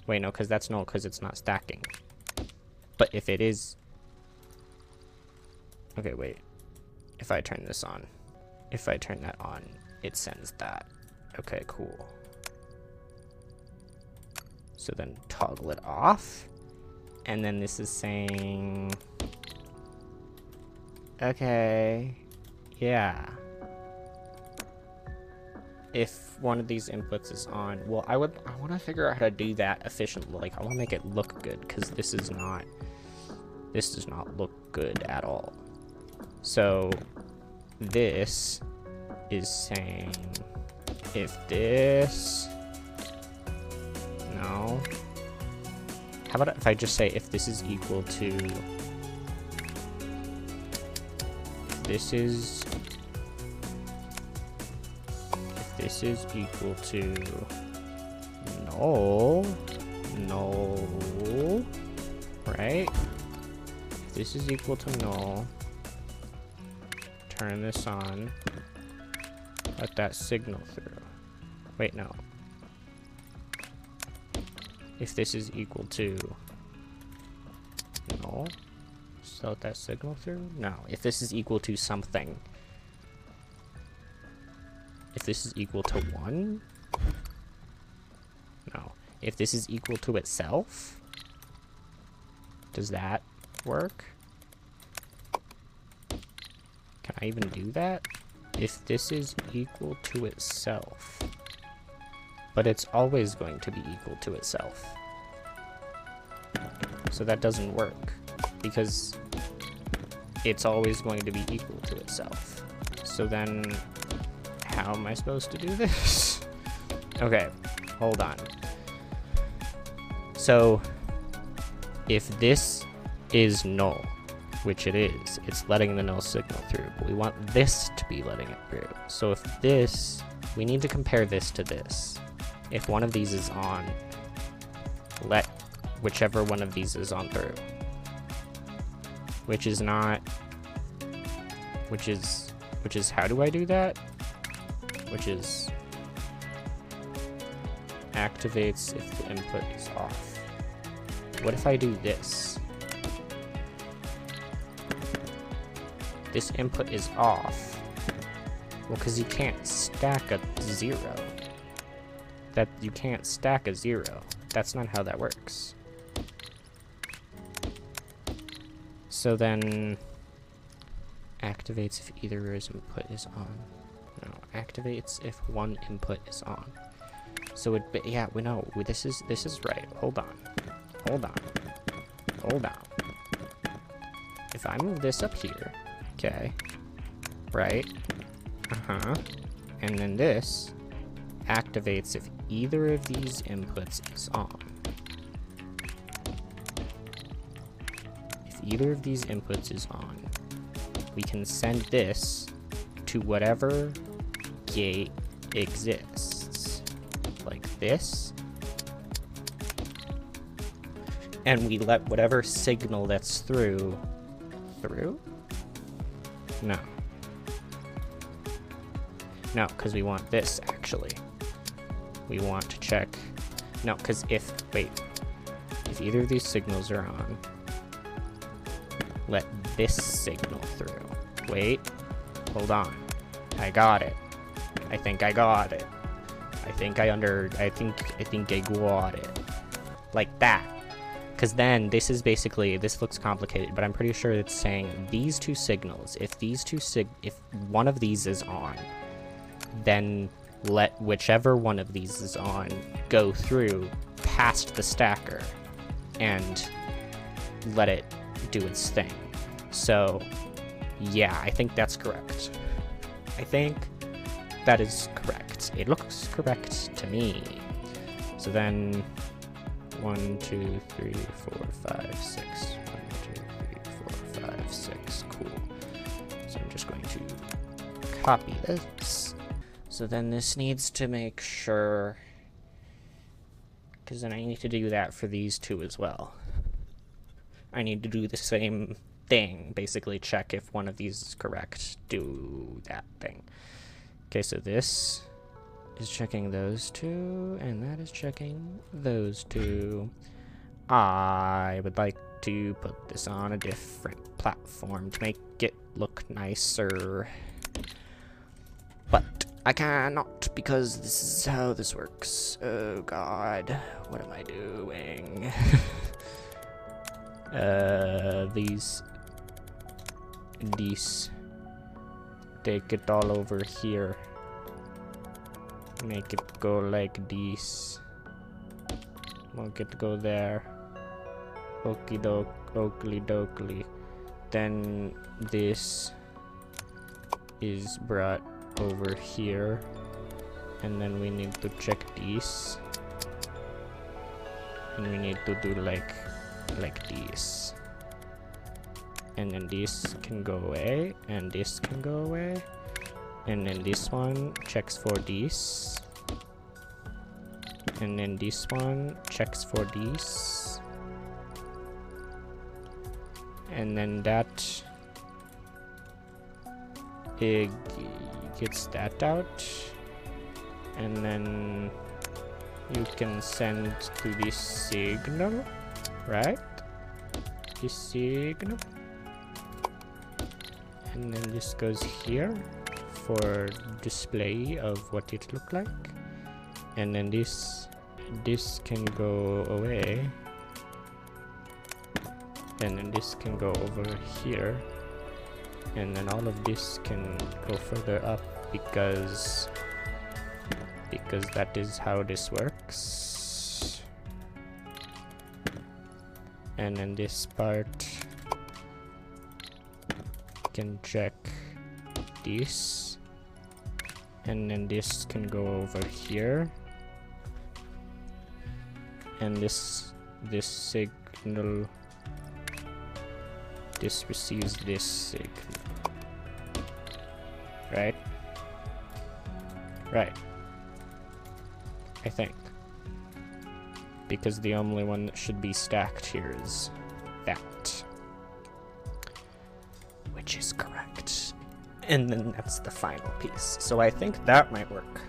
Wait, no, because that's null because it's not stacking. But if it is... Okay, wait. If I turn this on, if I turn that on, it sends that. Okay, cool. So then toggle it off. And then this is saying... Okay. Yeah. If one of these inputs is on, well, I want to figure out how to do that efficiently. Like, I want to make it look good, because this does not look good at all. So this is saying if this, no. How about if I just say if this is equal to, this is equal to null, right? If this is equal to null, turn this on, let that signal through. Wait, no. If this is equal to null, just let that signal through? No. If this is equal to something, if this is equal to 1? No. If this is equal to itself? Does that work? Can I even do that? If this is equal to itself. But it's always going to be equal to itself. So that doesn't work. Because it's always going to be equal to itself. So then... how am I supposed to do this? Okay, hold on. So, if this is null, which it is, it's letting the null signal through, but we want this to be letting it through. So if this, we need to compare this to this. If one of these is on, let whichever one of these is on through. Which is not, which is, how do I do that? Which is activates if the input is off. What if I do this? This input is off. Well, because you can't stack a 0. That you can't stack a 0. That's not how that works. So then activates if either input is on. No, activates if one input is on. So it, yeah, we know this is right. Hold on. hold on. If I move this up here, okay, right, and then this activates if either of these inputs is on. If either of these inputs is on, we can send this to whatever gate exists, like this, and we let whatever signal that's through? No. No, because we want this, actually. We want to check... No, because if either of these signals are on, let this signal through. Wait, hold on. I got it. I think I got it. I think I got it. Like that. Because then this is basically, this looks complicated, but I'm pretty sure it's saying these two signals, if one of these is on, then let whichever one of these is on go through past the stacker and let it do its thing. So yeah, I think that's correct. I think that is correct. It looks correct to me. So then 1, 2, 3, 4, 5, 6. 1, 2, 3, 4, 5, 6. Cool. So I'm just going to copy this. So then this needs to make sure, because then I need to do that for these two as well. I need to do the same thing, basically check if one of these is correct, do that thing. Okay, so this is checking those two, and that is checking those two. I would like to put this on a different platform to make it look nicer. But I cannot, because this is how this works. Oh god, what am I doing? These. Take it all over here. Make it go like this. Make it go there. Okie doke, oakley dokely. Then this is brought over here. And then we need to check these. And we need to do like this. And then this can go away, and this can go away. And then this one checks for this. And then this one checks for this. And then that it gets that out. And then you can send to this signal, right? This signal. And then this goes here for display of what it looked like. And then this can go away. And then this can go over here. And then all of this can go further up because that is how this works. And then this part can check this, and then this can go over here, and this signal, this receives this signal, right? I think, because the only one that should be stacked here is that, which is correct. And then that's the final piece. So I think that might work.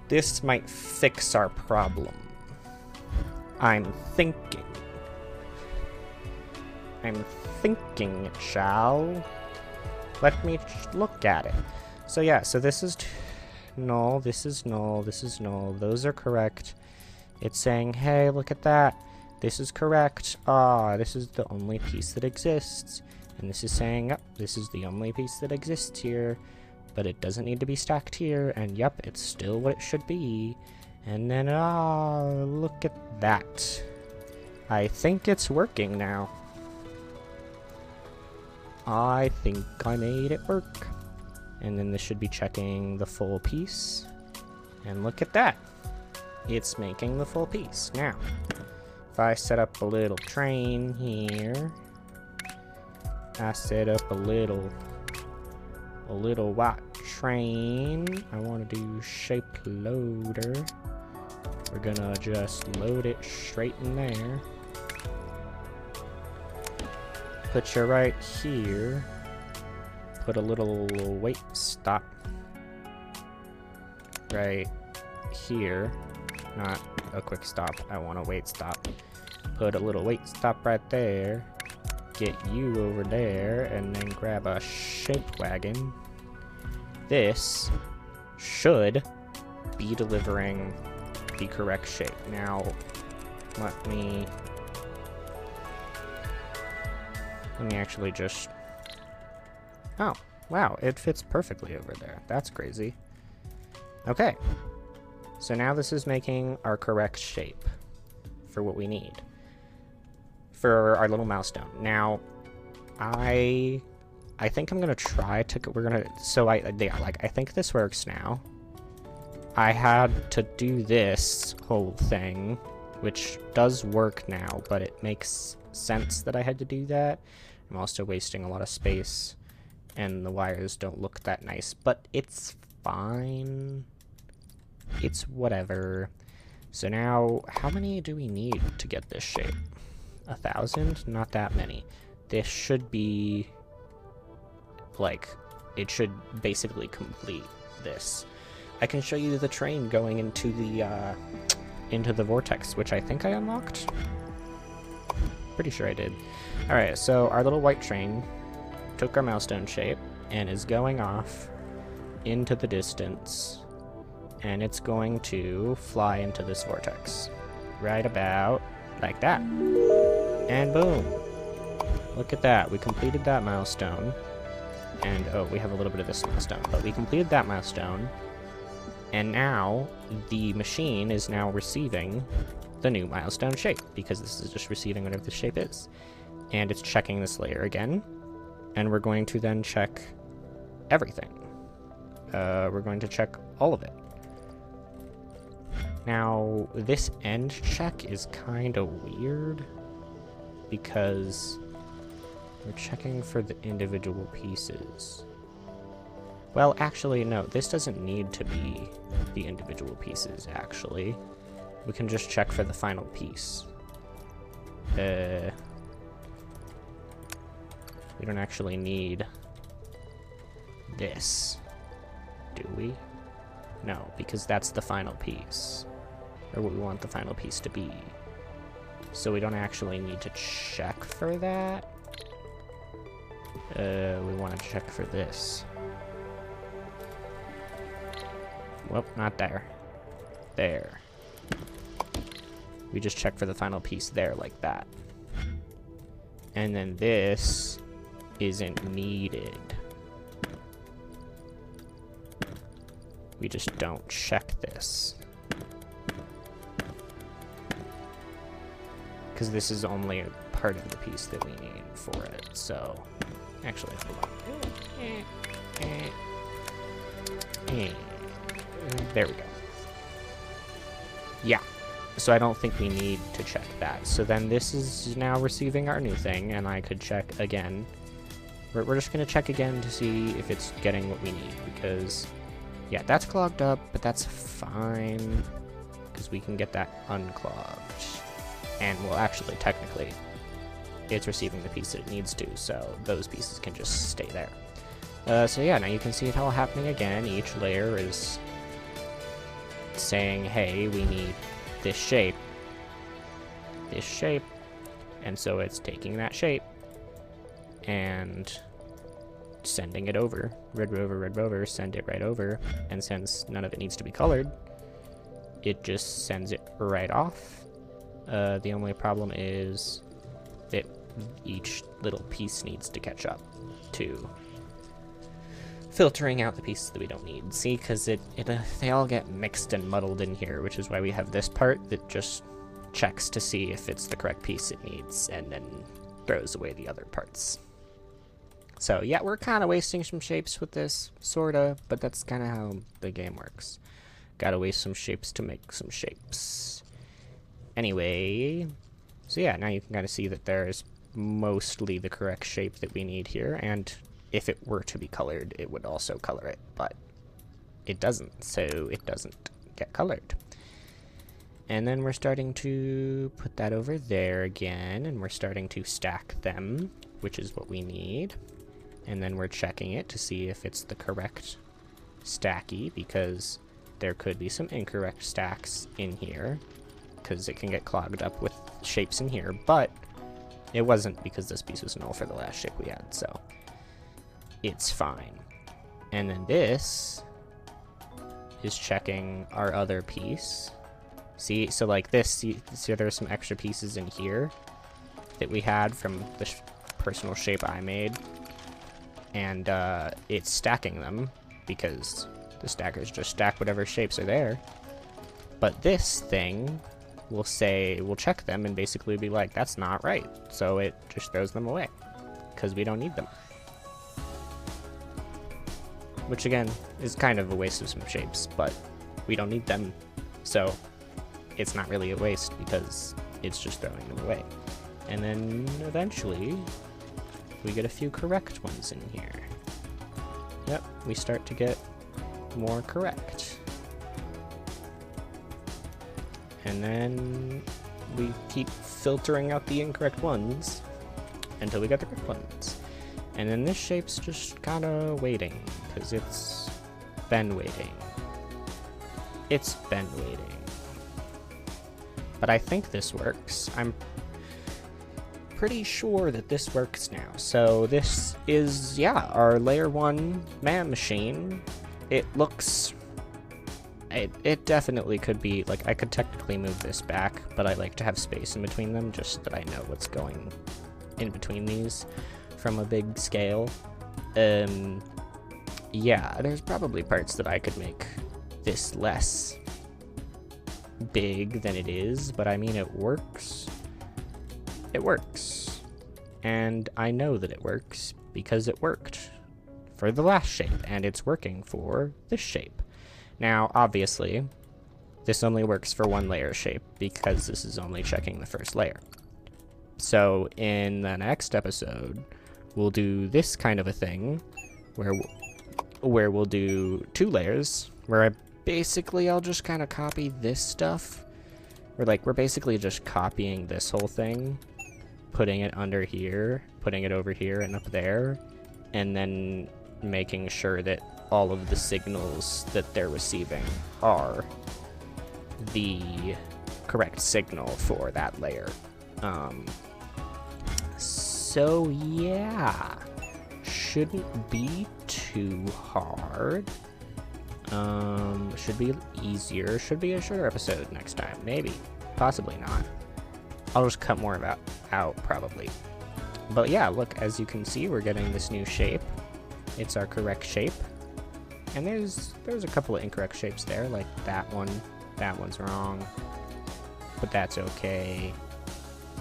This might fix our problem. I'm thinking it shall. Let me look at it. So yeah, so this is null, this is null, this is null. Those are correct. It's saying, hey, look at that. This is correct. Ah, this is the only piece that exists. And this is saying, yep, this is the only piece that exists here, but it doesn't need to be stacked here, and yep, it's still what it should be. And then, look at that. I think it's working now. I think I made it work. And then this should be checking the full piece. And look at that. It's making the full piece. Now, if I set up a little train here, I set up a little white train. I want to do shape loader. We're gonna just load it straight in there. Put you right here. Put a little wait stop right here. Not a quick stop. I want a wait stop. Put a little wait stop right there. Get you over there, and then grab a shape wagon. This should be delivering the correct shape. Now, let me actually just... Oh, wow, it fits perfectly over there. That's crazy. Okay, so now this is making our correct shape for what we need for our little milestone. Now, I think I'm gonna try to, I think this works now. I had to do this whole thing, which does work now, but it makes sense that I had to do that. I'm also wasting a lot of space, and the wires don't look that nice, but it's fine. It's whatever. So now, how many do we need to get this shape? 1,000? Not that many. This should be, like, it should basically complete this. I can show you the train going into the vortex, which I think I unlocked. Pretty sure I did. Alright, so our little white train took our milestone shape and is going off into the distance, and it's going to fly into this vortex. Right about like that. And boom! Look at that, we completed that milestone. And, oh, we have a little bit of this milestone, but we completed that milestone. And now, the machine is now receiving the new milestone shape, because this is just receiving whatever the shape is. And it's checking this layer again, and we're going to then check everything. We're going to check all of it. Now, this end check is kind of weird, because we're checking for the individual pieces. Well, actually, no, this doesn't need to be the individual pieces, actually. We can just check for the final piece. We don't actually need this, do we? No, because that's the final piece, or what we want the final piece to be. So we don't actually need to check for that. We want to check for this. Well, not there. There. We just check for the final piece there, like that. And then this isn't needed. We just don't check this. Because this is only a part of the piece that we need for it, so... Actually, hold on. There we go. Yeah. So I don't think we need to check that. So then this is now receiving our new thing, and I could check again. We're just going to check again to see if it's getting what we need, because, yeah, that's clogged up, but that's fine, because we can get that unclogged. And, well, actually, technically, it's receiving the piece that it needs to, so those pieces can just stay there. So yeah, now you can see it all happening again. Each layer is saying, hey, we need this shape, and so it's taking that shape and sending it over. Red rover, send it right over, and since none of it needs to be colored, it just sends it right off. The only problem is that each little piece needs to catch up to filtering out the pieces that we don't need. See, because they all get mixed and muddled in here, which is why we have this part that just checks to see if it's the correct piece it needs, and then throws away the other parts. So yeah, we're kind of wasting some shapes with this, sorta, but that's kind of how the game works. Gotta waste some shapes to make some shapes. Anyway, so yeah, now you can kind of see that there's mostly the correct shape that we need here, and if it were to be colored, it would also color it, but it doesn't, so it doesn't get colored. And then we're starting to put that over there again, and we're starting to stack them, which is what we need. And then we're checking it to see if it's the correct stacky, because there could be some incorrect stacks in here, because it can get clogged up with shapes in here, but it wasn't, because this piece was null for the last shape we had, so it's fine. And then this is checking our other piece. See, so like this, see there's some extra pieces in here that we had from the personal shape I made, and it's stacking them because the stackers just stack whatever shapes are there. But this thing will say, we'll check them and basically be like, that's not right, so it just throws them away because we don't need them. Which again is kind of a waste of some shapes, but we don't need them, so it's not really a waste because it's just throwing them away. And then eventually we get a few correct ones in here. Yep, we start to get more correct. And then we keep filtering out the incorrect ones until we get the correct ones. And then this shape's just kind of waiting, because it's been waiting. It's been waiting. But I think this works. I'm pretty sure that this works now. So this is, yeah, our layer 1 MAM machine. It looks... It definitely could be, like, I could technically move this back, but I like to have space in between them, just so that I know what's going in between these from a big scale. Yeah, there's probably parts that I could make this less big than it is, but I mean, it works. It works. And I know that it works because it worked for the last shape, and it's working for this shape. Now, obviously, this only works for one layer shape because this is only checking the first layer. So in the next episode, we'll do this kind of a thing where we'll do 2 layers, where I'll just kind of copy this stuff. We're basically just copying this whole thing, putting it under here, putting it over here and up there, and then making sure that all of the signals that they're receiving are the correct signal for that layer. So yeah, shouldn't be too hard. Should be easier. Should be a shorter episode next time. Maybe. Possibly not. I'll just cut more of it out, probably. But yeah, look, as you can see, we're getting this new shape. It's our correct shape. And there's a couple of incorrect shapes there, like that one. That one's wrong. But that's okay.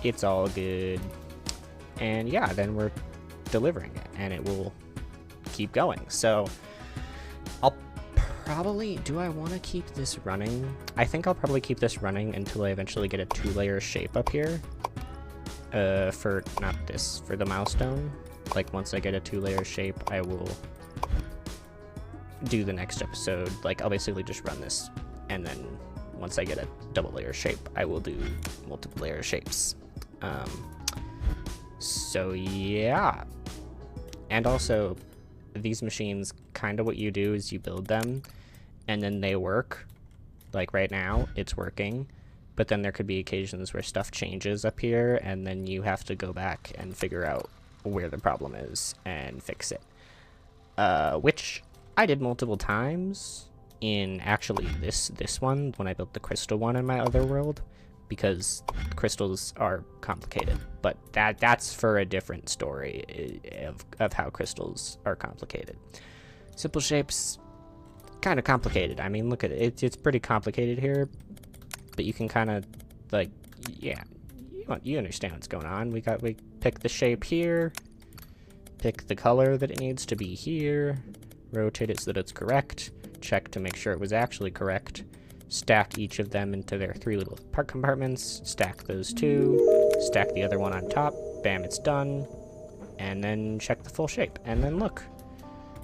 It's all good. And yeah, then we're delivering it, and it will keep going. So I'll probably, do I want to keep this running? I think I'll probably keep this running until I eventually get a 2-layer shape up here. For the milestone. Like, once I get a 2-layer shape, I will do the next episode. Like, I'll basically just run this, and then once I get a double-layer shape, I will do multiple layer shapes. So yeah. And also, these machines, kind of what you do is you build them, and then they work. Like right now, it's working. But then there could be occasions where stuff changes up here, and then you have to go back and figure out where the problem is and fix it. Which I did multiple times in actually this one, when I built the crystal one in my other world, because crystals are complicated. But that's for a different story of how crystals are complicated. Simple shapes, kind of complicated. I mean, look at it. It's pretty complicated here, but you can kind of, like, yeah, you understand what's going on. We pick the shape here, pick the color that it needs to be here, rotate it so that it's correct, check to make sure it was actually correct, stack each of them into their 3 little part compartments, stack those 2, stack the other one on top, bam, it's done, and then check the full shape, and then look,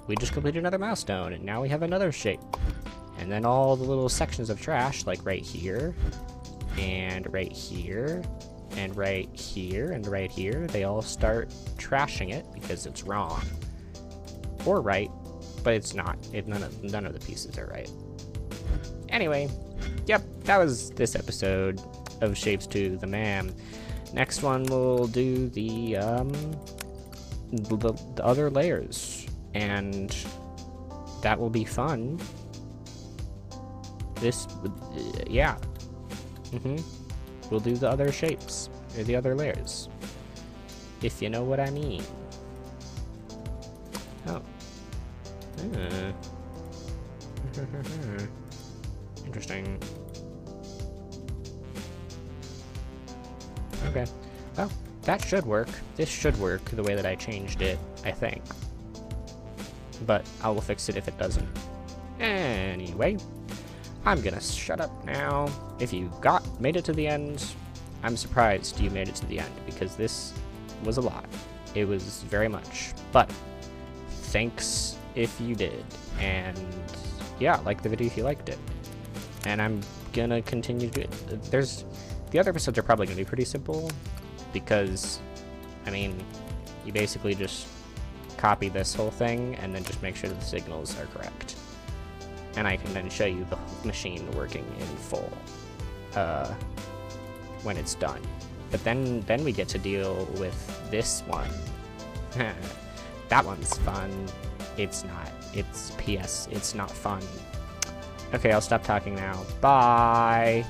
we just completed another milestone, and now we have another shape. And then all the little sections of trash, like right here, and right here, and right here, and right here, they all start trashing it because it's wrong. Or right, but it's not. None of the pieces are right. Anyway, yep, that was this episode of Shapes to the MAM. Next one we'll do the other layers, and that will be fun. Yeah. We'll do the other shapes, or the other layers, if you know what I mean. Oh. Interesting. Okay. Well, that should work. This should work the way that I changed it, I think. But I will fix it if it doesn't. Anyway, I'm gonna shut up now. If you made it to the end, I'm surprised you made it to the end, because this was a lot. It was very much. But thanks if you did. And yeah, like the video if you liked it. And I'm gonna continue to do it. The other episodes are probably gonna be pretty simple, because, I mean, you basically just copy this whole thing and then just make sure that the signals are correct. And I can then show you the machine working in full when it's done. But then we get to deal with this one. That one's fun. It's not. It's PS. It's not fun. Okay, I'll stop talking now. Bye!